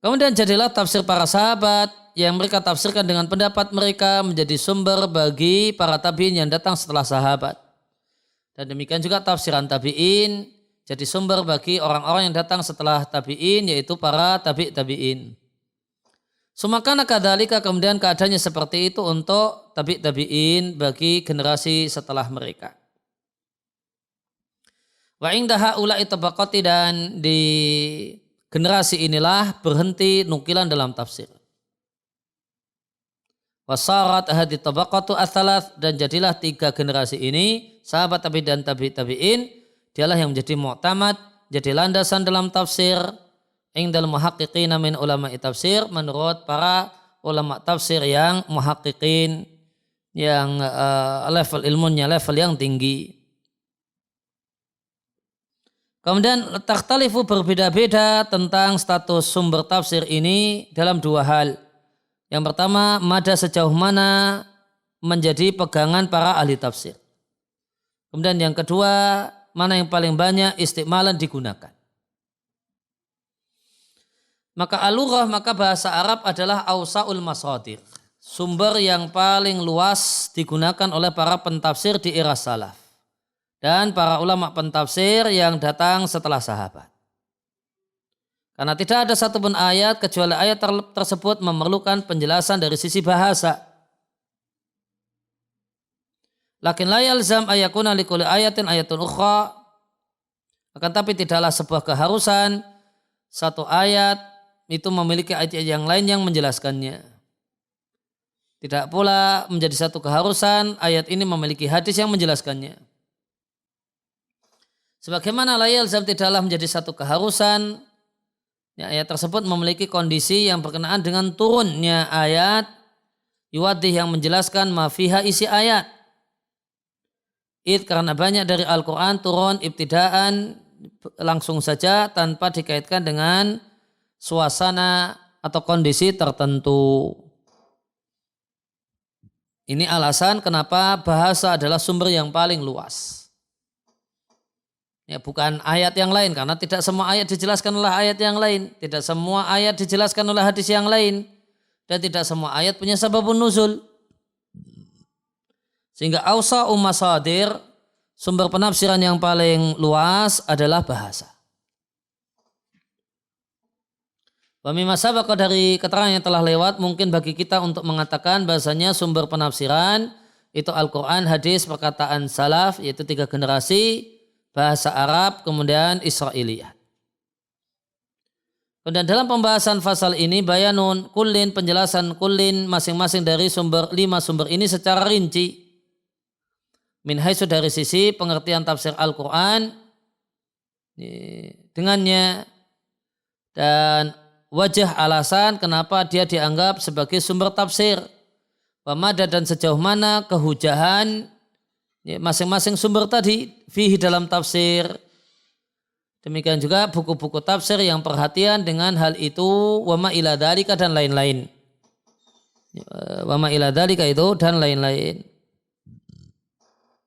Kemudian jadilah tafsir para sahabat yang mereka tafsirkan dengan pendapat mereka menjadi sumber bagi para tabi'in yang datang setelah sahabat. Dan demikian juga tafsiran tabi'in jadi sumber bagi orang-orang yang datang setelah tabi'in, yaitu para tabi'in. Sumakana kadzalika, kemudian keadaannya seperti itu untuk tabi'in bagi generasi setelah mereka. Wa inda haula'i tabaqati, dan di generasi inilah berhenti nukilan dalam tafsir. Wasarat ahadi tabaqatu ats-tsalaats, dan jadilah 3 generasi ini, sahabat tabi'in dan tabi'in, dialah yang menjadi mu'tamad, jadi landasan dalam tafsir indal muhaqqiqina min ulama'i tafsir, menurut para ulama tafsir yang muhaqqiqin, yang level ilmunya level yang tinggi. Kemudian takhtalifu, berbeda-beda tentang status sumber tafsir ini dalam 2 hal. Yang pertama, mada sejauh mana menjadi pegangan para ahli tafsir. Kemudian yang kedua, mana yang paling banyak istimalan digunakan. Maka al-lughah, maka bahasa Arab adalah awsa'ul masadir, sumber yang paling luas digunakan oleh para pentafsir di era salaf dan para ulama pentafsir yang datang setelah sahabat. Karena tidak ada satupun ayat kecuali ayat tersebut memerlukan penjelasan dari sisi bahasa. Lakin la yalzam ayakuna likulli ayatin ayatun ukhra. Akan tapi tidaklah sebuah keharusan satu ayat itu memiliki ayat yang lain yang menjelaskannya. Tidak pula menjadi satu keharusan ayat ini memiliki hadis yang menjelaskannya. Sebagaimana la yalzam tidaklah menjadi satu keharusan ayat tersebut memiliki kondisi yang berkenaan dengan turunnya ayat yuwadih yang menjelaskan ma fiha isi ayat. Karena banyak dari Al-Quran turun ibtidaan langsung saja tanpa dikaitkan dengan suasana atau kondisi tertentu. Ini alasan kenapa bahasa adalah sumber yang paling luas. Ya, bukan ayat yang lain, karena tidak semua ayat dijelaskan oleh ayat yang lain, tidak semua ayat dijelaskan oleh hadis yang lain, dan tidak semua ayat punya sababun nuzul. Sehingga awsa'u masadir, sumber penafsiran yang paling luas adalah bahasa. Wa mimma sabaqa, dari keterangan yang telah lewat, mungkin bagi kita untuk mengatakan bahasanya sumber penafsiran itu Al-Quran, hadis, perkataan salaf, yaitu 3 generasi, bahasa Arab, kemudian Israiliyah. Kemudian dalam pembahasan fasal ini bayanun kullin, penjelasan kullin masing-masing dari 5 sumber ini secara rinci. Min haitsu, dari sisi pengertian tafsir Al-Quran dengannya, dan wajah alasan kenapa dia dianggap sebagai sumber tafsir. Wa mada, dan sejauh mana kehujahan masing-masing sumber tadi fihi dalam tafsir. Demikian juga buku-buku tafsir yang perhatian dengan hal itu, wama ila dzalika dan lain-lain. Wama ila dzalika itu dan lain-lain.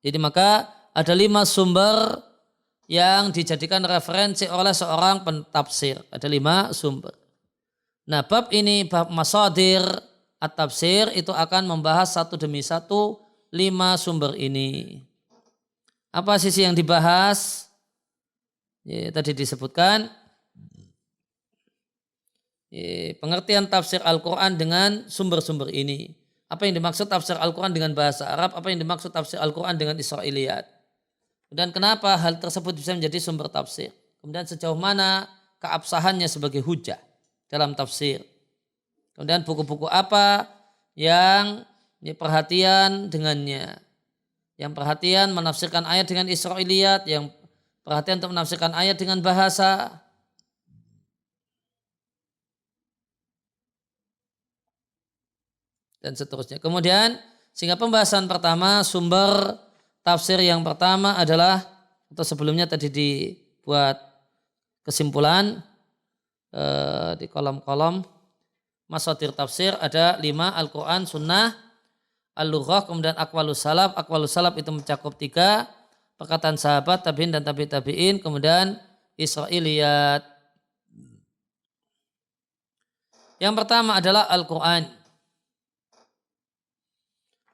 Jadi maka ada 5 sumber yang dijadikan referensi oleh seorang pentafsir. Ada 5 sumber. Nah, bab ini, bab masadir at-tafsir, itu akan membahas satu demi satu 5 sumber ini. Apa sisi yang dibahas? Tadi disebutkan pengertian tafsir Al-Quran dengan sumber-sumber ini. Apa yang dimaksud tafsir Al-Quran dengan bahasa Arab? Apa yang dimaksud tafsir Al-Quran dengan Israiliyat? Dan kenapa hal tersebut bisa menjadi sumber tafsir? Kemudian sejauh mana keabsahannya sebagai hujah dalam tafsir? Kemudian buku-buku apa yang perhatian dengannya? Yang perhatian menafsirkan ayat dengan Israiliyat, yang perhatian untuk menafsirkan ayat dengan bahasa. Dan seterusnya. Kemudian sehingga pembahasan pertama, sumber tafsir yang pertama adalah, atau sebelumnya tadi dibuat kesimpulan di kolom-kolom masadir tafsir ada 5, Al-Quran, Sunnah, Al-Lughah, kemudian Aqwalus Salaf. Aqwalus Salaf itu mencakup 3, perkataan sahabat, tabi'in dan tabi'in, kemudian Israiliyat. Yang pertama adalah Al-Quran.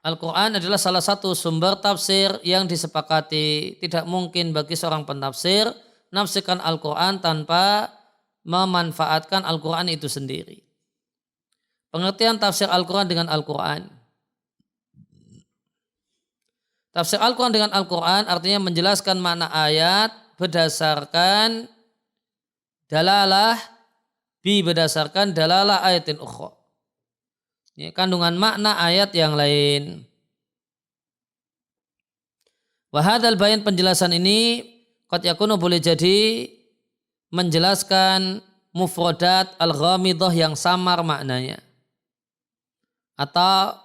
Al-Quran adalah salah satu sumber tafsir yang disepakati. Tidak mungkin bagi seorang pentafsir menafsirkan Al-Quran tanpa memanfaatkan Al-Quran itu sendiri. Pengertian tafsir Al-Quran dengan Al-Quran. Tafsir Al-Quran dengan Al-Quran artinya menjelaskan makna ayat berdasarkan dalalah berdasarkan dalalah ayatin ukhra. Kandungan makna ayat yang lain. Wahadal bayan, penjelasan ini qad yakunu boleh jadi menjelaskan mufradat al-ghamidah yang samar maknanya, atau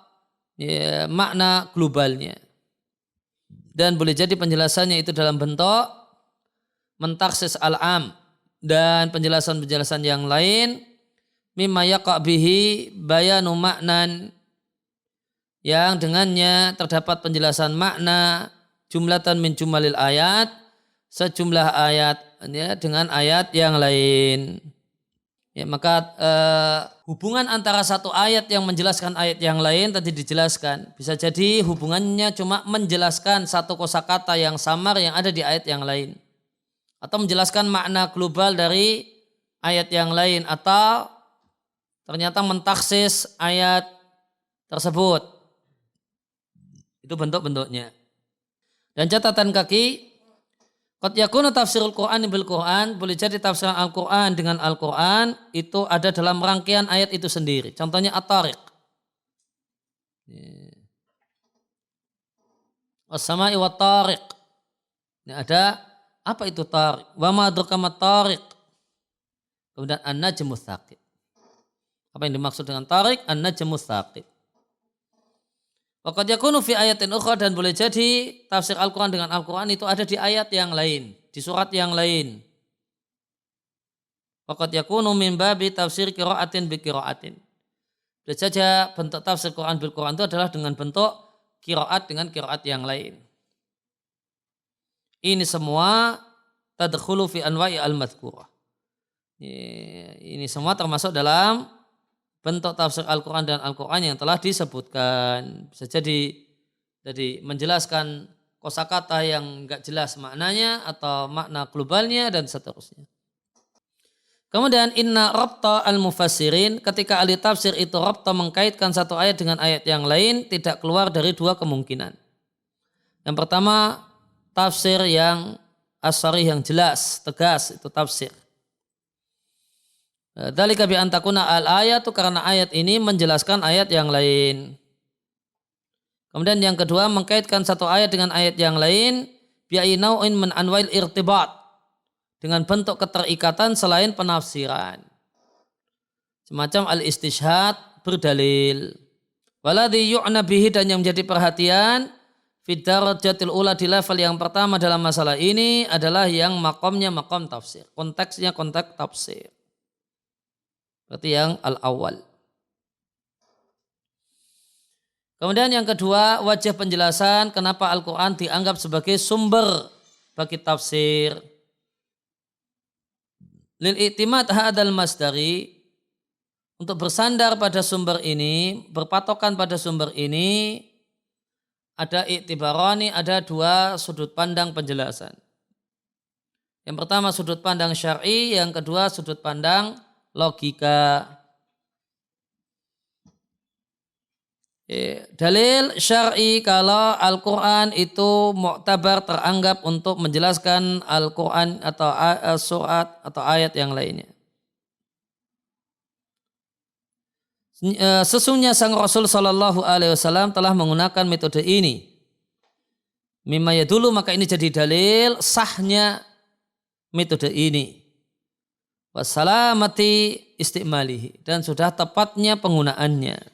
makna globalnya. Dan boleh jadi penjelasannya itu dalam bentuk mentaksis al-am dan penjelasan-penjelasan yang lain, mimma yaqa' bihi bayanu maknan, yang dengannya terdapat penjelasan makna jumlatan min jumalil ayat, sejumlah ayat dengan ayat yang lain. Maka hubungan antara satu ayat yang menjelaskan ayat yang lain tadi dijelaskan. Bisa jadi hubungannya cuma menjelaskan satu kosakata yang samar yang ada di ayat yang lain, atau menjelaskan makna global dari ayat yang lain, atau ternyata mentaksis ayat tersebut. Itu bentuk-bentuknya. Dan catatan kaki, qad yakunu tafsirul Qur'an bil Qur'an, boleh jadi tafsiran Al-Qur'an dengan Al-Qur'an itu ada dalam rangkaian ayat itu sendiri. Contohnya At-Tariq. Was-sama'i wat-tariq. Ini ada apa itu tariq? Wa ma adraka mat-tariq. Kemudian an-najmus tsaqib. Apa yang dimaksud dengan tariq? An-najmus tsaqib. Wa qad yakunu fi ayatin ukhra, dan boleh jadi tafsir Al-Quran dengan Al-Quran itu ada di ayat yang lain, di surat yang lain. Wa qad yakunu min babi tafsir qira'atin bi qira'atin. Boleh saja bentuk tafsir Quran bil Quran itu adalah dengan bentuk qira'at dengan qira'at yang lain. Ini semua tadkhulu fi anwa'i al-madhkurah. Ini semua termasuk dalam bentuk tafsir Al-Quran dan Al-Quran yang telah disebutkan. Bisa jadi menjelaskan kosakata yang enggak jelas maknanya atau makna globalnya dan seterusnya. Kemudian inna rabta al-mufassirin, ketika ahli tafsir itu rabta mengkaitkan satu ayat dengan ayat yang lain, tidak keluar dari 2 kemungkinan. Yang pertama, tafsir yang as-sarih, yang jelas, tegas, itu tafsir. Dzalika bi antakuna al-ayatu, karena ayat ini menjelaskan ayat yang lain. Kemudian yang kedua, mengkaitkan satu ayat dengan ayat yang lain bi ainau'in min anwail irtibat, dengan bentuk keterikatan selain penafsiran. Semacam al-istishhad, berdalil. Waladhi yu'na bihi, dan yang menjadi perhatian Fid darajatil ula, di level yang pertama dalam masalah ini adalah yang makomnya makom tafsir. Konteksnya konteks tafsir. Berarti yang al-awwal. Kemudian yang kedua, wajah penjelasan kenapa Al-Quran dianggap sebagai sumber bagi tafsir. Lil i'timad hadzal masdari, untuk bersandar pada sumber ini, berpatokan pada sumber ini, ada i'tibarani, ada dua sudut pandang penjelasan. Yang pertama sudut pandang syar'i, yang kedua sudut pandang logika. Dalil syar'i kalau Al-Quran itu mu'tabar, teranggap untuk menjelaskan Al-Quran atau surat atau ayat yang lainnya. Sesungguhnya sang Rasul Shallallahu Alaihi Wasallam telah menggunakan metode ini. Mimma ya dulu, maka ini jadi dalil sahnya metode ini. Wassalamati istimalihi, dan sudah tepatnya penggunaannya.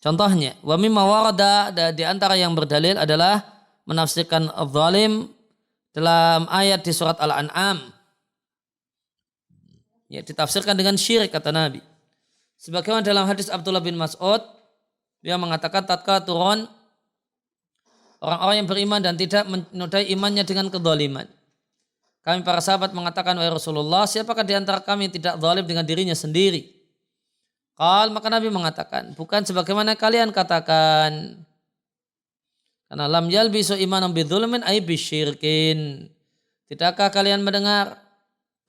Contohnya, wa mimma warada, di antara yang berdalil adalah menafsirkan adh-dhalim dalam ayat di surat Al-An'am. Ya, ditafsirkan dengan syirik, kata Nabi. Sebagaimana dalam hadis Abdullah bin Mas'ud, dia mengatakan tatkala turun orang-orang yang beriman dan tidak menodai imannya dengan kezaliman. Kami para sahabat mengatakan, wahai Rasulullah, siapakah di antara kami yang tidak zalim dengan dirinya sendiri? Maka Nabi mengatakan, bukan sebagaimana kalian katakan. Karena lam yalbisu imanan bidzulmin ay bisyirkin. Tidakkah kalian mendengar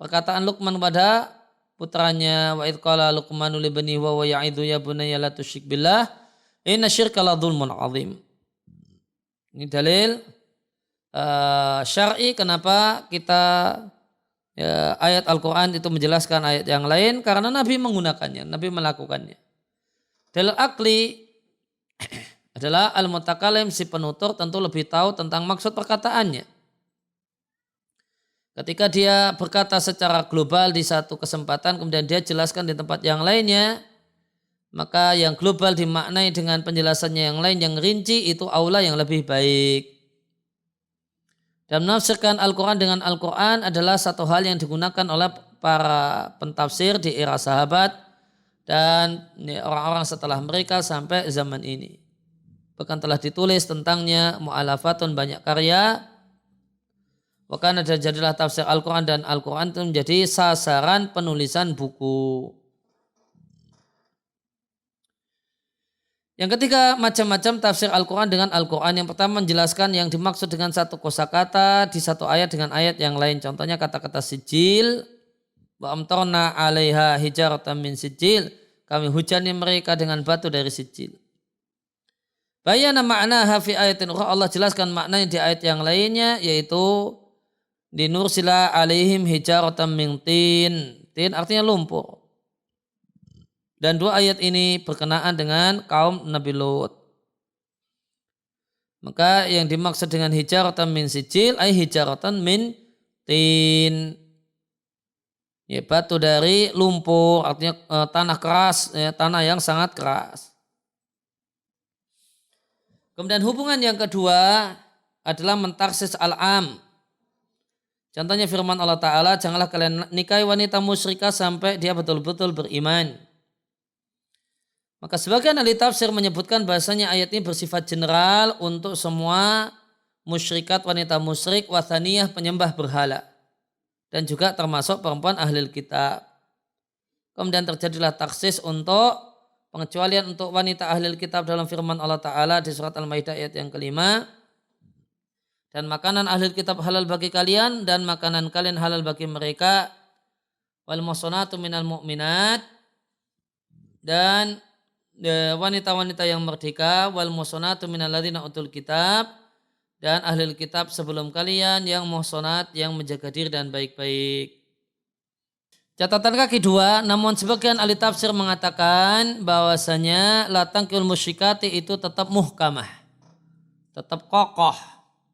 perkataan Luqman pada putranya, wa idh qala Luqmanu li banihi wa ya'idhu ya bunayya la tusyrik billah inna syirka la dzulmun 'adzim. Ini dalil syar'i kenapa kita ayat Al-Quran itu menjelaskan ayat yang lain, karena Nabi menggunakannya, Nabi melakukannya. Dalil akli adalah al-mutakalim, si penutur tentu lebih tahu tentang maksud perkataannya. Ketika dia berkata secara global di satu kesempatan, kemudian dia jelaskan di tempat yang lainnya, maka yang global dimaknai dengan penjelasannya yang lain yang rinci, itu aula yang lebih baik. Dan menafsirkan Al-Quran dengan Al-Quran adalah satu hal yang digunakan oleh para pentafsir di era sahabat dan orang-orang setelah mereka sampai zaman ini. Bahkan telah ditulis tentangnya mu'alafatun, banyak karya. Bahkan ada jadilah tafsir Al-Quran, dan Al-Quran itu menjadi sasaran penulisan buku. Yang ketiga, macam-macam tafsir Al-Quran dengan Al-Quran. Yang pertama, menjelaskan yang dimaksud dengan satu kosakata di satu ayat dengan ayat yang lain. Contohnya kata-kata sijil, wa amtarna 'alaiha hijaratan min sijil, kami hujani mereka dengan batu dari sijil. Bayana ma'naha fi ayatin ukhra, Allah jelaskan maknanya di ayat yang lainnya, yaitu dinursila 'alaihim hijaratan min tin. Tin artinya lumpur. Dan dua ayat ini berkenaan dengan kaum Nabi Lut. Maka yang dimaksud dengan hijaratan min sijil ay hijaratan min tin. Ya, batu dari lumpur, artinya tanah keras, ya, tanah yang sangat keras. Kemudian hubungan yang kedua adalah mentaksis al-am. Contohnya firman Allah Ta'ala, janganlah kalian nikahi wanita musyrikah sampai dia betul-betul beriman. Maka sebagian ahli tafsir menyebutkan bahasanya ayat ini bersifat general untuk semua musyrikat, wanita musyrik, wathaniyah, penyembah berhala. Dan juga termasuk perempuan ahli kitab. Kemudian terjadilah taksis untuk pengecualian untuk wanita ahli kitab dalam firman Allah Ta'ala di surat Al-Maidah ayat yang kelima. Dan makanan ahli kitab halal bagi kalian, dan makanan kalian halal bagi mereka. Wal muhsanatu minal mu'minat, dan wanita-wanita yang merdeka, wal muhsanatu minal ladzina utul kitab, dan ahli kitab sebelum kalian yang muhsanat, yang menjaga diri dan baik-baik. Catatan kaki 2, namun sebagian ahli tafsir mengatakan bahwasanya la tankihul musyrikati itu tetap muhkamah, tetap kokoh,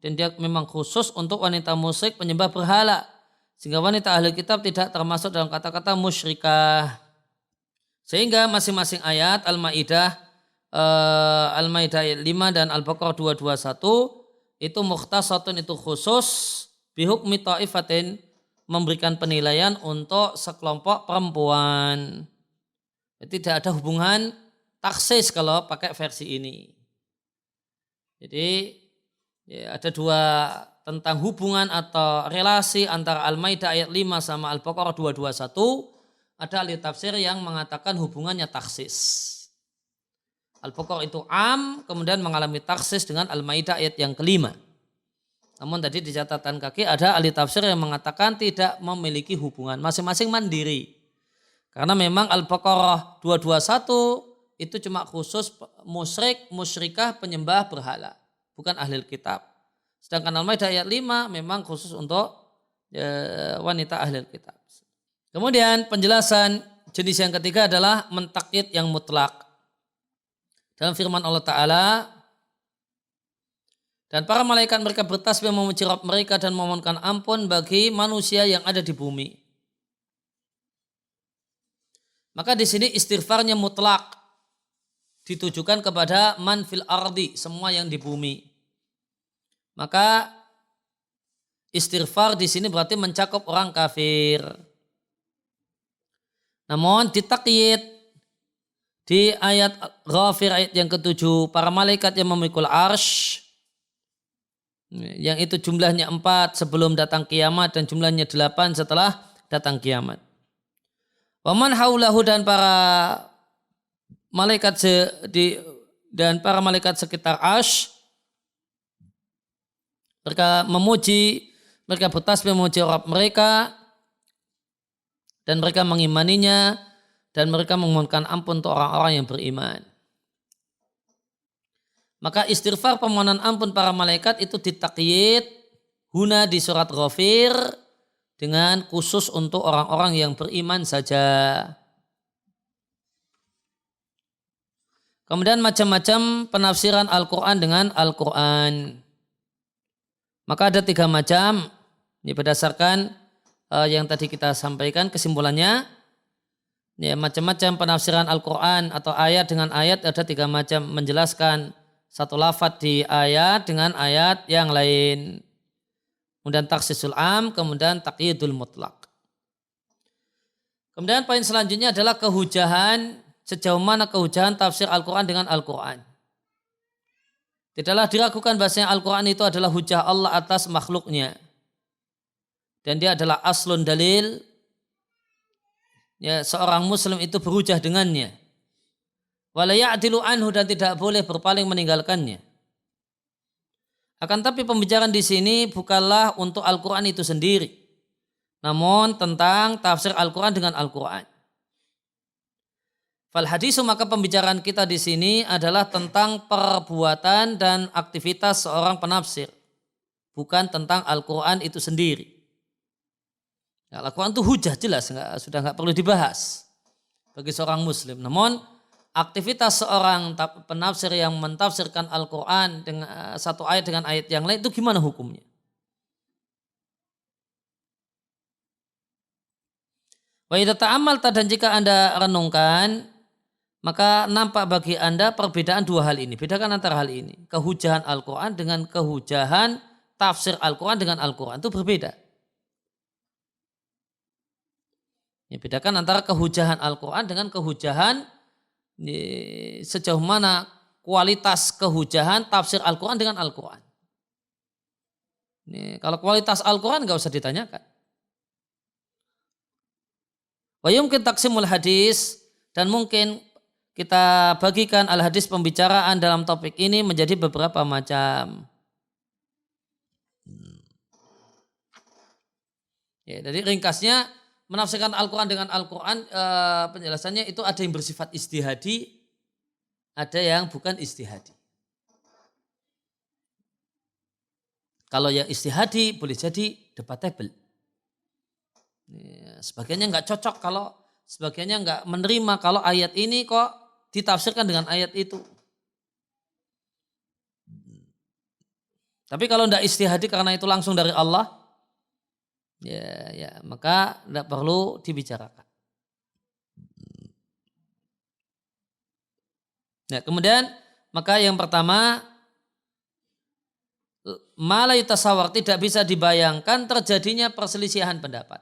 dan dia memang khusus untuk wanita musyrik penyembah berhala, sehingga wanita ahli kitab tidak termasuk dalam kata-kata musyrikah. Sehingga masing-masing ayat Al-Ma'idah Al-Maidah ayat 5 dan Al-Baqarah 221 itu mukhtasatun, itu khusus bihukmi ta'ifatin, memberikan penilaian untuk sekelompok perempuan. Tidak ada hubungan taksis kalau pakai versi ini. Jadi ya, ada dua tentang hubungan atau relasi antara Al-Maidah ayat 5 sama Al-Baqarah 221. Ada ahli tafsir yang mengatakan hubungannya taksis. Al-Baqarah itu am, kemudian mengalami taksis dengan Al-Maidah ayat yang kelima. Namun tadi di catatan kaki ada ahli tafsir yang mengatakan tidak memiliki hubungan, masing-masing mandiri. Karena memang Al-Baqarah 221 itu cuma khusus musyrik, musyrikah, penyembah berhala, bukan ahli kitab. Sedangkan Al-Maidah ayat 5 memang khusus untuk wanita ahli kitab. Kemudian penjelasan jenis yang ketiga adalah mentakyid yang mutlak. Dalam firman Allah Ta'ala, dan para malaikat mereka bertasbih memuji Rabb mereka dan memohonkan ampun bagi manusia yang ada di bumi. Maka di sini istighfarnya mutlak, ditujukan kepada man fil ardi, semua yang di bumi. Maka istighfar di sini berarti mencakup orang kafir. Namun ditakyid di ayat Ghafir ayat yang ke-7, para malaikat yang memikul arsh, yang itu jumlahnya 4 sebelum datang kiamat dan jumlahnya 8 setelah datang kiamat. Waman haulahu, dan para malaikat para malaikat sekitar arsh, mereka memuji, mereka bertasbih memuji Rabb mereka dan mereka mengimaninya, dan mereka memohonkan ampun untuk orang-orang yang beriman. Maka istighfar permohonan ampun para malaikat itu ditakyid huna di surat Ghafir dengan khusus untuk orang-orang yang beriman saja. Kemudian macam-macam penafsiran Al-Quran dengan Al-Quran. Maka ada 3 macam. Ini berdasarkan yang tadi kita sampaikan kesimpulannya. Ya, macam-macam penafsiran Al-Quran atau ayat dengan ayat ada 3 macam, menjelaskan satu lafadz di ayat dengan ayat yang lain. Kemudian taksisul am, kemudian taqyidul mutlak. Kemudian poin selanjutnya adalah kehujahan, sejauh mana kehujahan tafsir Al-Quran dengan Al-Quran. Tidaklah diragukan bahasanya Al-Quran itu adalah hujah Allah atas makhluknya. Dan dia adalah aslun dalil. Ya, seorang muslim itu berhujah dengannya. Wala ya'dilu anhu, dan tidak boleh berpaling meninggalkannya. Akan tapi pembicaraan di sini bukanlah untuk Al-Quran itu sendiri, namun tentang tafsir Al-Quran dengan Al-Quran. Fal hadisu, maka pembicaraan kita di sini adalah tentang perbuatan dan aktivitas seorang penafsir, bukan tentang Al-Quran itu sendiri. Al-Quran itu hujah jelas, sudah nggak perlu dibahas bagi seorang muslim. Namun aktivitas seorang penafsir yang mentafsirkan Al-Quran dengan satu ayat dengan ayat yang lain itu gimana hukumnya? Wa idza ta'ammalta, dan jika Anda renungkan, maka nampak bagi Anda perbedaan 2 hal ini. Bedakan antara hal ini. Kehujahan Al-Quran dengan kehujahan tafsir Al-Quran dengan Al-Quran itu berbeda. Ya, bedakan antara kehujahan Al-Quran dengan kehujahan sejauh mana kualitas kehujahan tafsir Al-Quran dengan Al-Quran. Kalau kualitas Al-Quran nggak usah ditanyakan. Wa yumkin taqsimul hadis, dan mungkin kita bagikan al-hadis pembicaraan dalam topik ini menjadi beberapa macam. Ya, jadi ringkasnya, menafsirkan Al-Quran dengan Al-Quran, penjelasannya itu ada yang bersifat ijtihadi, ada yang bukan ijtihadi. Kalau yang ijtihadi boleh jadi debatable. Sebagiannya nggak cocok kalau, sebagiannya nggak menerima kalau ayat ini kok ditafsirkan dengan ayat itu. Tapi kalau nggak ijtihadi karena itu langsung dari Allah, ya maka tidak perlu dibicarakan. Nah, kemudian maka yang pertama, ma la yutasawwar, tidak bisa dibayangkan terjadinya perselisihan pendapat.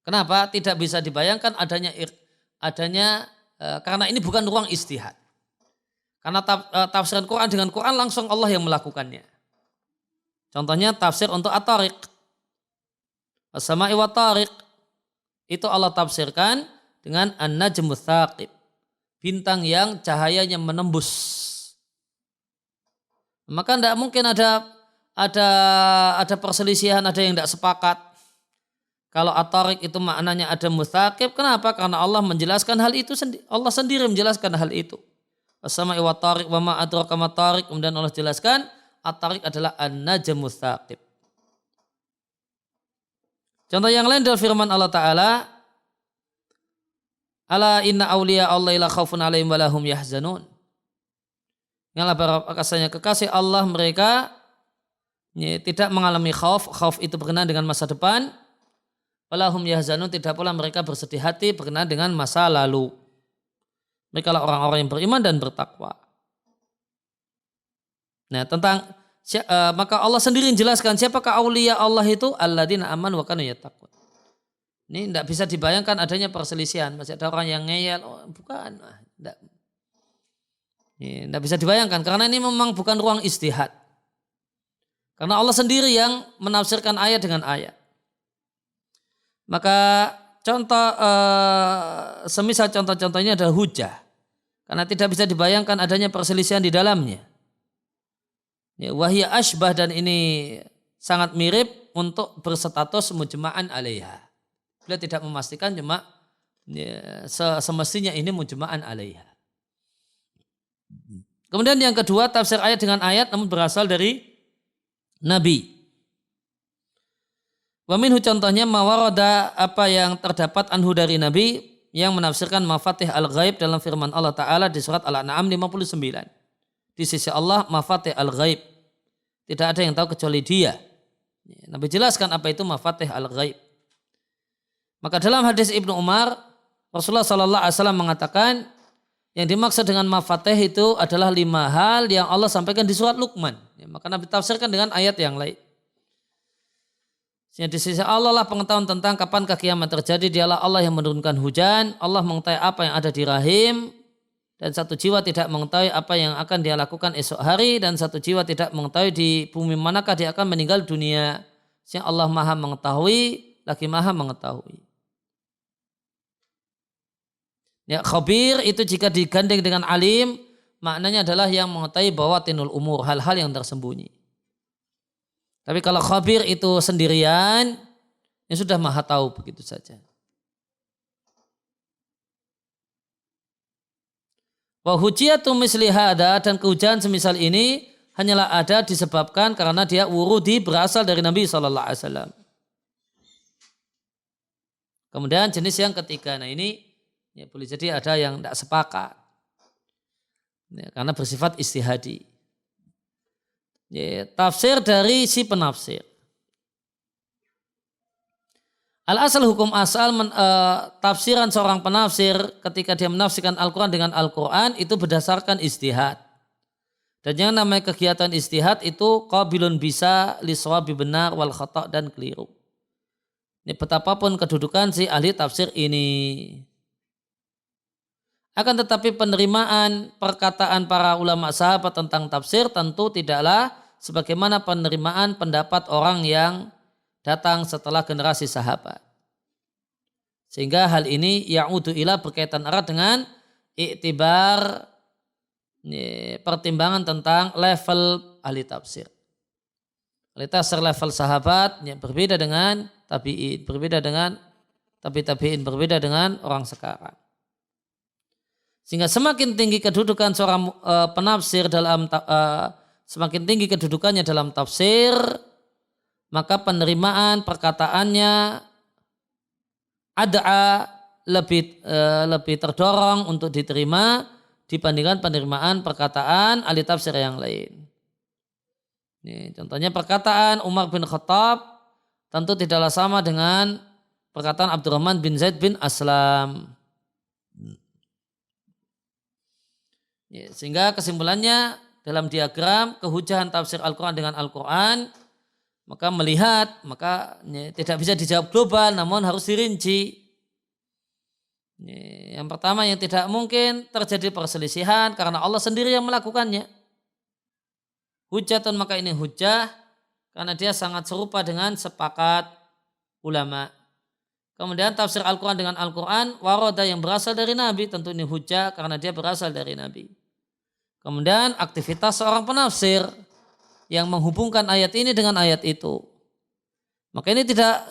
Kenapa? Tidak bisa dibayangkan adanya karena ini bukan ruang istihad. Karena tafsiran Quran dengan Quran langsung Allah yang melakukannya. Contohnya tafsir untuk at-tariq. As-sama'i wa tariq. Itu Allah tafsirkan dengan an-najmus tsaqib. Bintang yang cahayanya menembus. Maka tidak mungkin ada perselisihan, ada yang tidak sepakat. Kalau at-tariq itu maknanya ada mustaqib, kenapa? Karena Allah menjelaskan hal itu Allah sendiri menjelaskan hal itu. As-sama'i wa tariq wa ma adraka ma tariq, kemudian Allah jelaskan at-tariq adalah an-najmus tsaqib. Contoh yang lain dari firman Allah Ta'ala, ala inna awliya Allah la khaufun alaihim wa lahum yahzanun. Ingatlah para kekasih Allah, mereka tidak mengalami khauf. Khauf itu berkenaan dengan masa depan. Walahum yahzanun, tidak pula mereka bersedih hati berkenaan dengan masa lalu. Mereka lah orang-orang yang beriman dan bertakwa. Nah, maka Allah sendiri menjelaskan siapakah aulia Allah itu, alladzina amanu wa kanu yattaqun. Ini tidak bisa dibayangkan adanya perselisihan. Masih ada orang yang ngeyel, bukan. Tidak bisa dibayangkan karena ini memang bukan ruang istihad. Karena Allah sendiri yang menafsirkan ayat dengan ayat. Maka semisal contoh-contohnya adalah hujah. Karena tidak bisa dibayangkan adanya perselisihan di dalamnya. Wahya ashbah, dan ini sangat mirip untuk berstatus mujma'an alaiha. Beliau tidak memastikan, cuma semestinya ini mujma'an alaiha. Kemudian yang kedua, tafsir ayat dengan ayat namun berasal dari Nabi. Wa minhu, contohnya mawarada, apa yang terdapat anhu dari Nabi yang menafsirkan mafatih al-ghaib dalam firman Allah Ta'ala di surat Al-An'am 59. Di sisi Allah mafatih al-ghaib, tidak ada yang tahu kecuali Dia. Nabi jelaskan apa itu mafatih al-ghaib. Maka dalam hadis Ibnu Umar, Rasulullah SAW mengatakan yang dimaksud dengan mafatih itu adalah 5 hal yang Allah sampaikan di surat Luqman. Maka Nabi tafsirkan dengan ayat yang lain. Di sisi Allah lah pengetahuan tentang kapan kiamat terjadi. Dialah Allah yang menurunkan hujan. Allah mengetahui apa yang ada di rahim. Dan satu jiwa tidak mengetahui apa yang akan dia lakukan esok hari. Dan satu jiwa tidak mengetahui di bumi manakah dia akan meninggal dunia. Sehingga Allah maha mengetahui, lagi maha mengetahui. Ya, khabir itu jika digandeng dengan alim, maknanya adalah yang mengetahui bawatinul umur, hal-hal yang tersembunyi. Tapi kalau khabir itu sendirian, ya sudah maha tahu begitu saja. Wa hujiyatu misli hada, dan kehujanan semisal ini hanyalah ada disebabkan karena dia wurudi berasal dari Nabi SAW. Kemudian jenis yang ketiga, nah ini ya boleh jadi ada yang tidak sepakat ya, karena bersifat istihadi. Ya, tafsir dari si penafsir. Al-asal hukum asal tafsiran seorang penafsir ketika dia menafsirkan Al-Quran dengan Al-Quran itu berdasarkan istihad. Dan yang namanya kegiatan istihad itu qabilun bisa li shawabi, benar, wal khata', dan keliru. Ini betapapun kedudukan si ahli tafsir ini. Akan tetapi penerimaan perkataan para ulama sahabat tentang tafsir tentu tidaklah sebagaimana penerimaan pendapat orang yang datang setelah generasi sahabat. Sehingga hal ini ya'udu ila berkaitan erat dengan iktibar, pertimbangan tentang level ahli tafsir. Ahli tafsir level sahabat berbeda dengan tabi'in, berbeda dengan tabi'in, berbeda dengan orang sekarang. Sehingga semakin tinggi kedudukan seorang penafsir semakin tinggi kedudukannya dalam tafsir, maka penerimaan perkataannya lebih terdorong untuk diterima dibandingkan penerimaan perkataan ahli tafsir yang lain. Ini contohnya perkataan Umar bin Khattab tentu tidaklah sama dengan perkataan Abdurrahman bin Zaid bin Aslam. Ya, sehingga kesimpulannya dalam diagram kehujahan tafsir Al-Quran dengan Al-Quran, maka melihat, maka tidak bisa dijawab global, namun harus dirinci. Yang pertama, yang tidak mungkin terjadi perselisihan karena Allah sendiri yang melakukannya. Hujatun, maka ini hujah karena dia sangat serupa dengan sepakat ulama. Kemudian tafsir Al-Quran dengan Al-Quran, waroda yang berasal dari Nabi, tentu ini hujah karena dia berasal dari Nabi. Kemudian aktivitas seorang penafsir yang menghubungkan ayat ini dengan ayat itu. Maka ini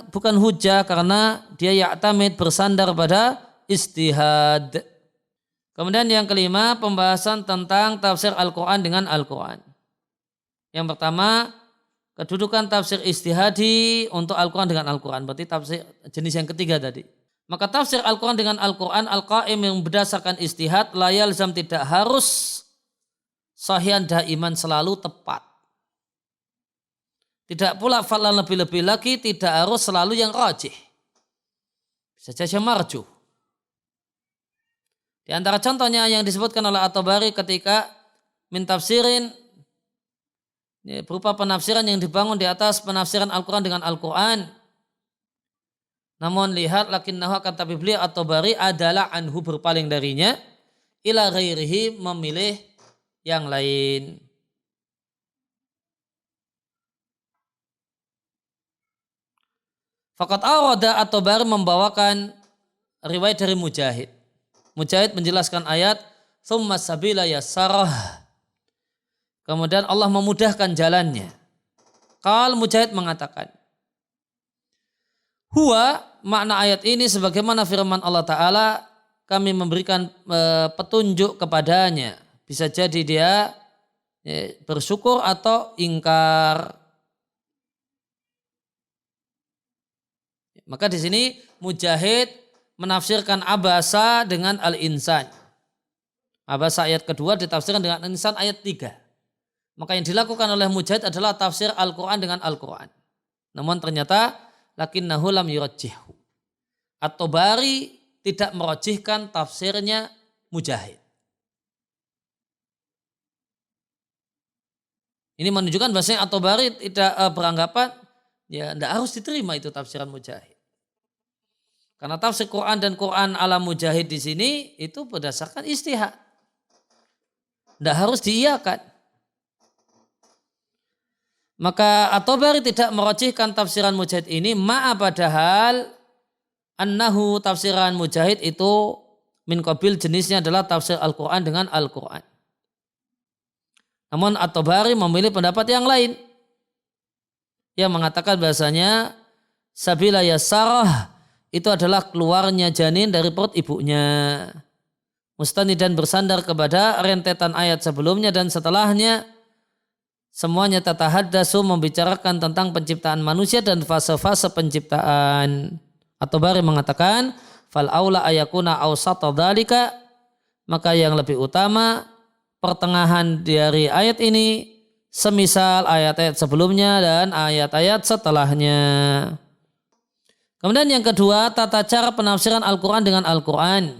bukan hujah karena dia ya'tamid, bersandar pada istihad. Kemudian yang kelima, pembahasan tentang tafsir Al-Quran dengan Al-Quran. Yang pertama, kedudukan tafsir istihadi untuk Al-Quran dengan Al-Quran. Berarti tafsir jenis yang ketiga tadi. Maka tafsir Al-Quran dengan Al-Quran, Al-Qaim yang berdasarkan istihad, la yalzam, tidak harus sahihan daiman, selalu tepat. Tidak pula falan, lebih-lebih lagi tidak harus selalu yang rajih. Bisa saja marjuh. Di antara contohnya yang disebutkan oleh At-Tabari ketika min tafsirin, berupa penafsiran yang dibangun di atas penafsiran Al-Quran dengan Al-Quran. Namun lihat lakinnahu, kata beliau At-Tabari, adalah anhu, berpaling darinya, ila ghairihi, memilih yang lain. Faqad awrada, At-Tabari membawakan riwayat dari Mujahid. Mujahid menjelaskan ayat tsumma sabila yassarah, kemudian Allah memudahkan jalannya. Qal, Mujahid mengatakan, huwa, makna ayat ini sebagaimana firman Allah Ta'ala, kami memberikan petunjuk kepadanya. Bisa jadi dia bersyukur atau ingkar. Maka di sini Mujahid menafsirkan abasa dengan al-insan. Abasa ayat kedua ditafsirkan dengan al-insan ayat 3. Maka yang dilakukan oleh Mujahid adalah tafsir Al-Quran dengan Al-Quran. Namun ternyata lakinnahu lam yurajjihu. At-Tabari tidak merajihkan tafsirnya Mujahid. Ini menunjukkan bahwasanya At-Tabari tidak beranggapan ya tidak harus diterima itu tafsiran Mujahid. Karena tafsir Quran dan Quran ala Mujahid di sini itu berdasarkan istihad. Tidak harus diiyakan. Maka At-Tabari tidak merajihkan tafsiran Mujahid ini, ma'a padahal annahu, tafsiran Mujahid itu min qabil, jenisnya adalah tafsir Al-Quran dengan Al-Quran. Namun At-Tabari memilih pendapat yang lain yang mengatakan bahasanya sabila yassarah itu adalah keluarnya janin dari perut ibunya. Mustanidan, bersandar kepada rentetan ayat sebelumnya dan setelahnya, semuanya tatahaddasu, membicarakan tentang penciptaan manusia dan fase-fase penciptaan. At-Tabari mengatakan fal aula ayakuna awsata dzalika, maka yang lebih utama pertengahan dari ayat ini semisal ayat-ayat sebelumnya dan ayat-ayat setelahnya. Kemudian yang kedua, tata cara penafsiran Al-Quran dengan Al-Quran.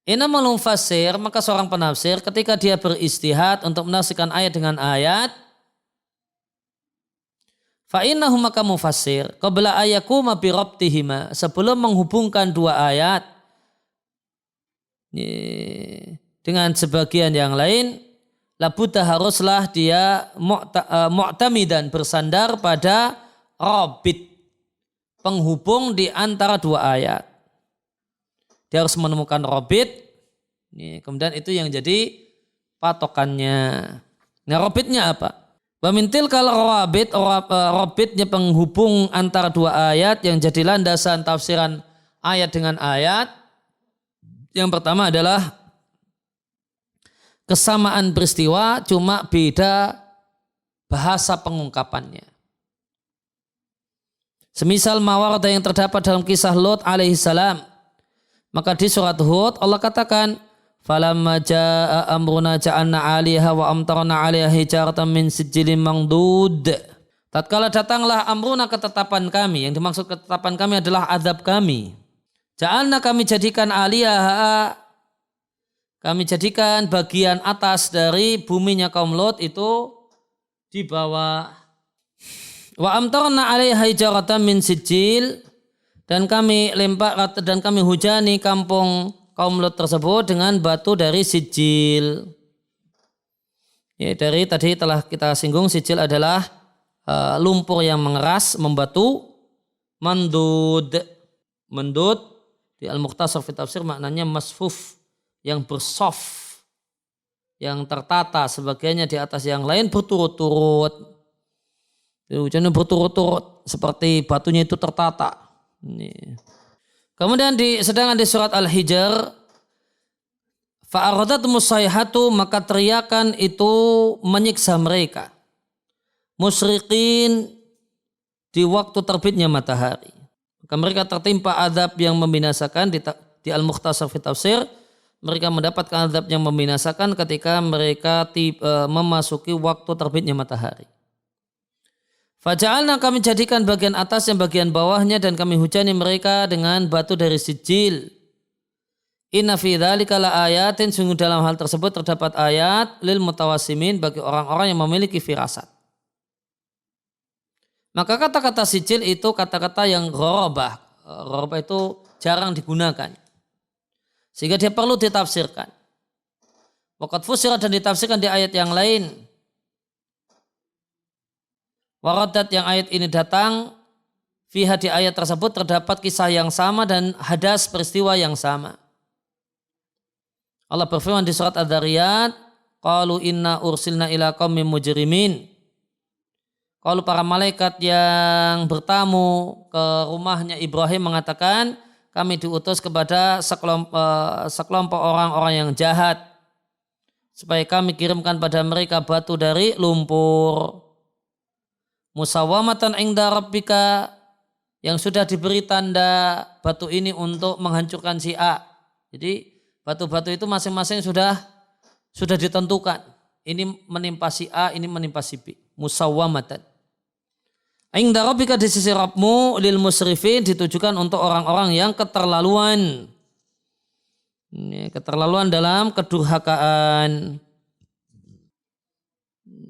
Innamal mufassir, maka seorang penafsir ketika dia beristihad untuk menafsirkan ayat dengan ayat, fa innahu, maka mufassir qabla ayakuma bi rabtihima, sebelum menghubungkan dua ayat dengan sebagian yang lain, labudda, haruslah dia mu'tamidan, bersandar pada rabit, penghubung di antara dua ayat. Dia harus menemukan rabit, kemudian itu yang jadi patokannya. Nah, rabitnya apa? Wamintil kalau rabitnya penghubung antara dua ayat yang jadi landasan tafsiran ayat dengan ayat. Yang pertama adalah kesamaan peristiwa, cuma beda bahasa pengungkapannya. Semisal mawarada yang terdapat dalam kisah Lut alaihissalam, maka di surat Hud Allah katakan, falamma jaa amruna ja'alna 'aliha wa amtarna 'alaiha hijaratan min sijilin mangdud. Tatkala datanglah amruna, ketetapan kami, yang dimaksud ketetapan kami adalah azab kami. Ja'alna, kami jadikan 'aliha, Kami jadikan bagian atas dari buminya kaum Lot itu di bawah. Wa amtarna 'alaiha hijaratan min sijil, dan kami hujani kampung kaum Lot tersebut dengan batu dari sijil. Ya, dari tadi telah kita singgung, sijil adalah lumpur yang mengeras, membatu. Mandud di Al-Mukhtasar fi Tafsir maknanya masfuf, yang bersof, yang tertata, sebagiannya di atas yang lain berturut-turut. Hujannya berturut-turut seperti batunya itu tertata. Kemudian sedangkan di surat Al-Hijr, fa'aradat musayhatu, maka teriakan itu menyiksa mereka. Musyriqin, di waktu terbitnya matahari. Maka mereka tertimpa azab yang membinasakan. Di Al-Mukhtasar fi Tafsir, mereka mendapatkan azab yang membinasakan ketika mereka memasuki waktu terbitnya matahari. Faja'alna, kami jadikan bagian atasnya, bagian bawahnya, dan kami hujani mereka dengan batu dari sijil. Inna fi dzalika laayatin, sungguh dalam hal tersebut terdapat ayat lil mutawassimin, bagi orang-orang yang memiliki firasat. Maka kata-kata sijil itu kata-kata yang ghorobah. Ghorobah itu jarang digunakan, sehingga dia perlu ditafsirkan. Waqad fusirat, dan ditafsirkan di ayat yang lain. Waradat, yang ayat ini datang, fiha, di ayat tersebut terdapat kisah yang sama dan hadas peristiwa yang sama. Allah berfirman di surat Ad-Dariyat, qalu inna ursilna ila qaumin mujrimin. Kalau para malaikat yang bertamu ke rumahnya Ibrahim mengatakan, kami diutus kepada sekelompok orang-orang yang jahat, supaya kami kirimkan pada mereka batu dari lumpur. Musawwamatan inda rabbika, yang sudah diberi tanda batu ini untuk menghancurkan si A. Jadi batu-batu itu masing-masing sudah ditentukan. Ini menimpa si A, ini menimpa si B. Musawwamatan. Inda rabbika, di sisi Rabbmu, lil musrifin, ditujukan untuk orang-orang yang keterlaluan. Ini keterlaluan dalam kedurhakaan.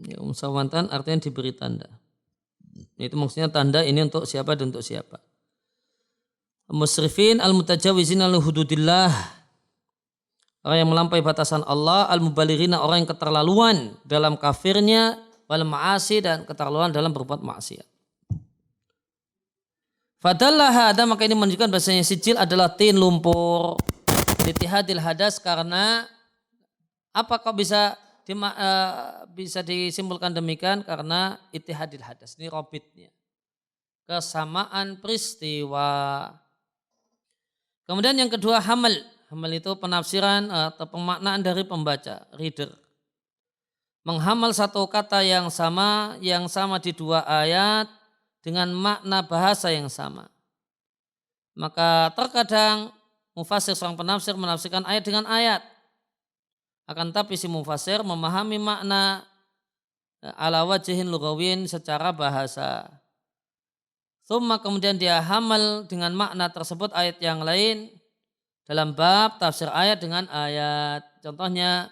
Ya, musawwamatan artinya diberi tanda. Itu maksudnya tanda ini untuk siapa dan untuk siapa. Musrifin al-mutajawizin al-hududillah, orang yang melampaui batasan Allah, al-mubalighina, orang yang keterlaluan dalam kafirnya, wal ma'asi, dan keterlaluan dalam berbuat maksiat. Fadallah hada, maka ini menunjukkan bahasanya sijil adalah tin, lumpur. Litihadil hadas, karena apa kok bisa disimpulkan demikian? Karena itihadil hadas, ini robitnya, kesamaan peristiwa. Kemudian yang kedua, hamal itu penafsiran atau pemaknaan dari pembaca, reader. Menghamal satu kata yang sama di dua ayat dengan makna bahasa yang sama. Maka terkadang mufassir, seorang penafsir, menafsirkan ayat dengan ayat. Akan tapi si mufassir memahami makna ala wajhin lughawin, secara bahasa. Thumma, kemudian dia hamal dengan makna tersebut ayat yang lain dalam bab tafsir ayat dengan ayat. Contohnya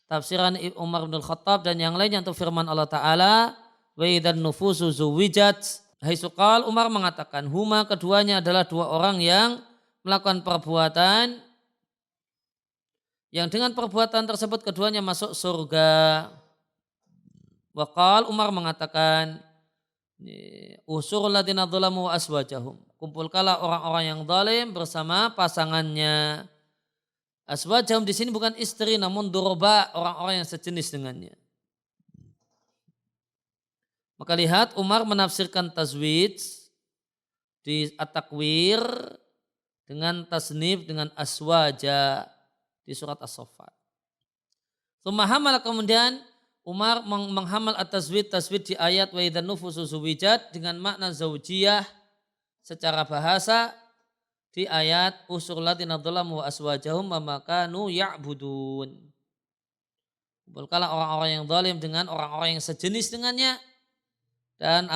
tafsiran Umar bin Khattab dan yang lainnya untuk firman Allah Ta'ala, wa idzan nufusu zuwijat. Haitsukal, Umar mengatakan, huma, keduanya adalah dua orang yang melakukan perbuatan yang dengan perbuatan tersebut keduanya masuk surga. Waqal, Umar mengatakan, usurul ladzina dzalamu wa aswajahum, kumpulkanlah orang-orang yang zalim bersama pasangannya. Aswajahum di sini bukan istri, namun duroba, orang-orang yang sejenis dengannya. Maka lihat, Umar menafsirkan tazwij di at-takwir dengan tasnif dengan aswaja di surat As-Saffat. Tsumma kemudian Umar menghamal at-tazwid di ayat wa idzan nufusu zuwijat dengan makna zaujiyah secara bahasa di ayat usur ladzina dzalamu wa aswajahum wa ma kanu ya'budun. Kumpulkanlah orang-orang yang zalim dengan orang-orang yang sejenis dengannya dan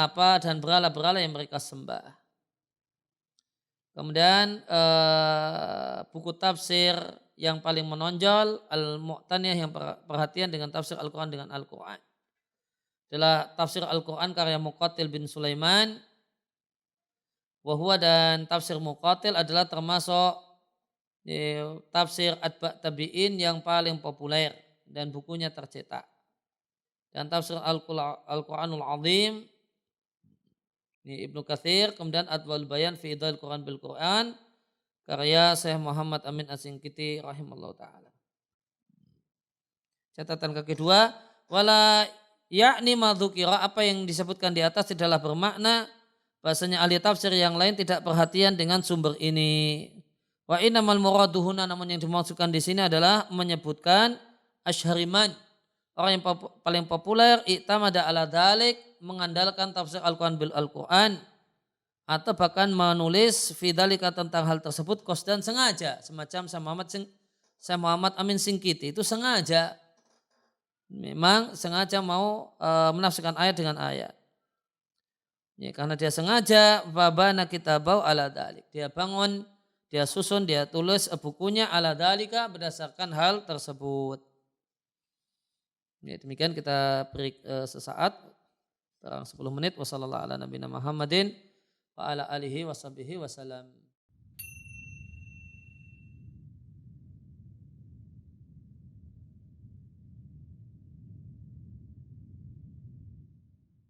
berhala-berhala yang mereka sembah. Kemudian buku tafsir yang paling menonjol Al-Mu'taniyah yang perhatian dengan tafsir Al-Quran dengan Al-Quran adalah tafsir Al-Quran karya Muqatil bin Sulaiman. Wahwa dan tafsir Muqatil adalah termasuk tafsir atba' tabi'in yang paling populer dan bukunya tercetak. Dan tafsir Al-Quranul Azim ini Ibnu Katsir, kemudian Adwal Bayan fi Idhal Quran bil Quran karya Syekh Muhammad Amin As-Singkiti rahimallahu taala. Catatan kedua, wala yakni madzukira, apa yang disebutkan di atas tidaklah bermakna bahasanya ahli tafsir yang lain tidak perhatian dengan sumber ini. Wa innamal muraduhuna, namun yang dimaksudkan di sini adalah menyebutkan asyhariman, orang yang paling populer, i'tamada ala dzalik, mengandalkan tafsir Al-Quran bil Al-Quran, atau bahkan menulis fidzalika tentang hal tersebut qasdan, sengaja, semacam Syekh Muhammad Amin Singkiti itu sengaja, memang sengaja mau menafsirkan ayat dengan ayat. Ya, karena dia sengaja babana kitabau ala dzalik, dia bangun, dia susun, dia tulis bukunya ala dzalika berdasarkan hal tersebut. Ya, demikian kita break sesaat, 10 menit. Wassallallahu ala nabiyina Muhammadin wa ala alihi washabihi wasallam.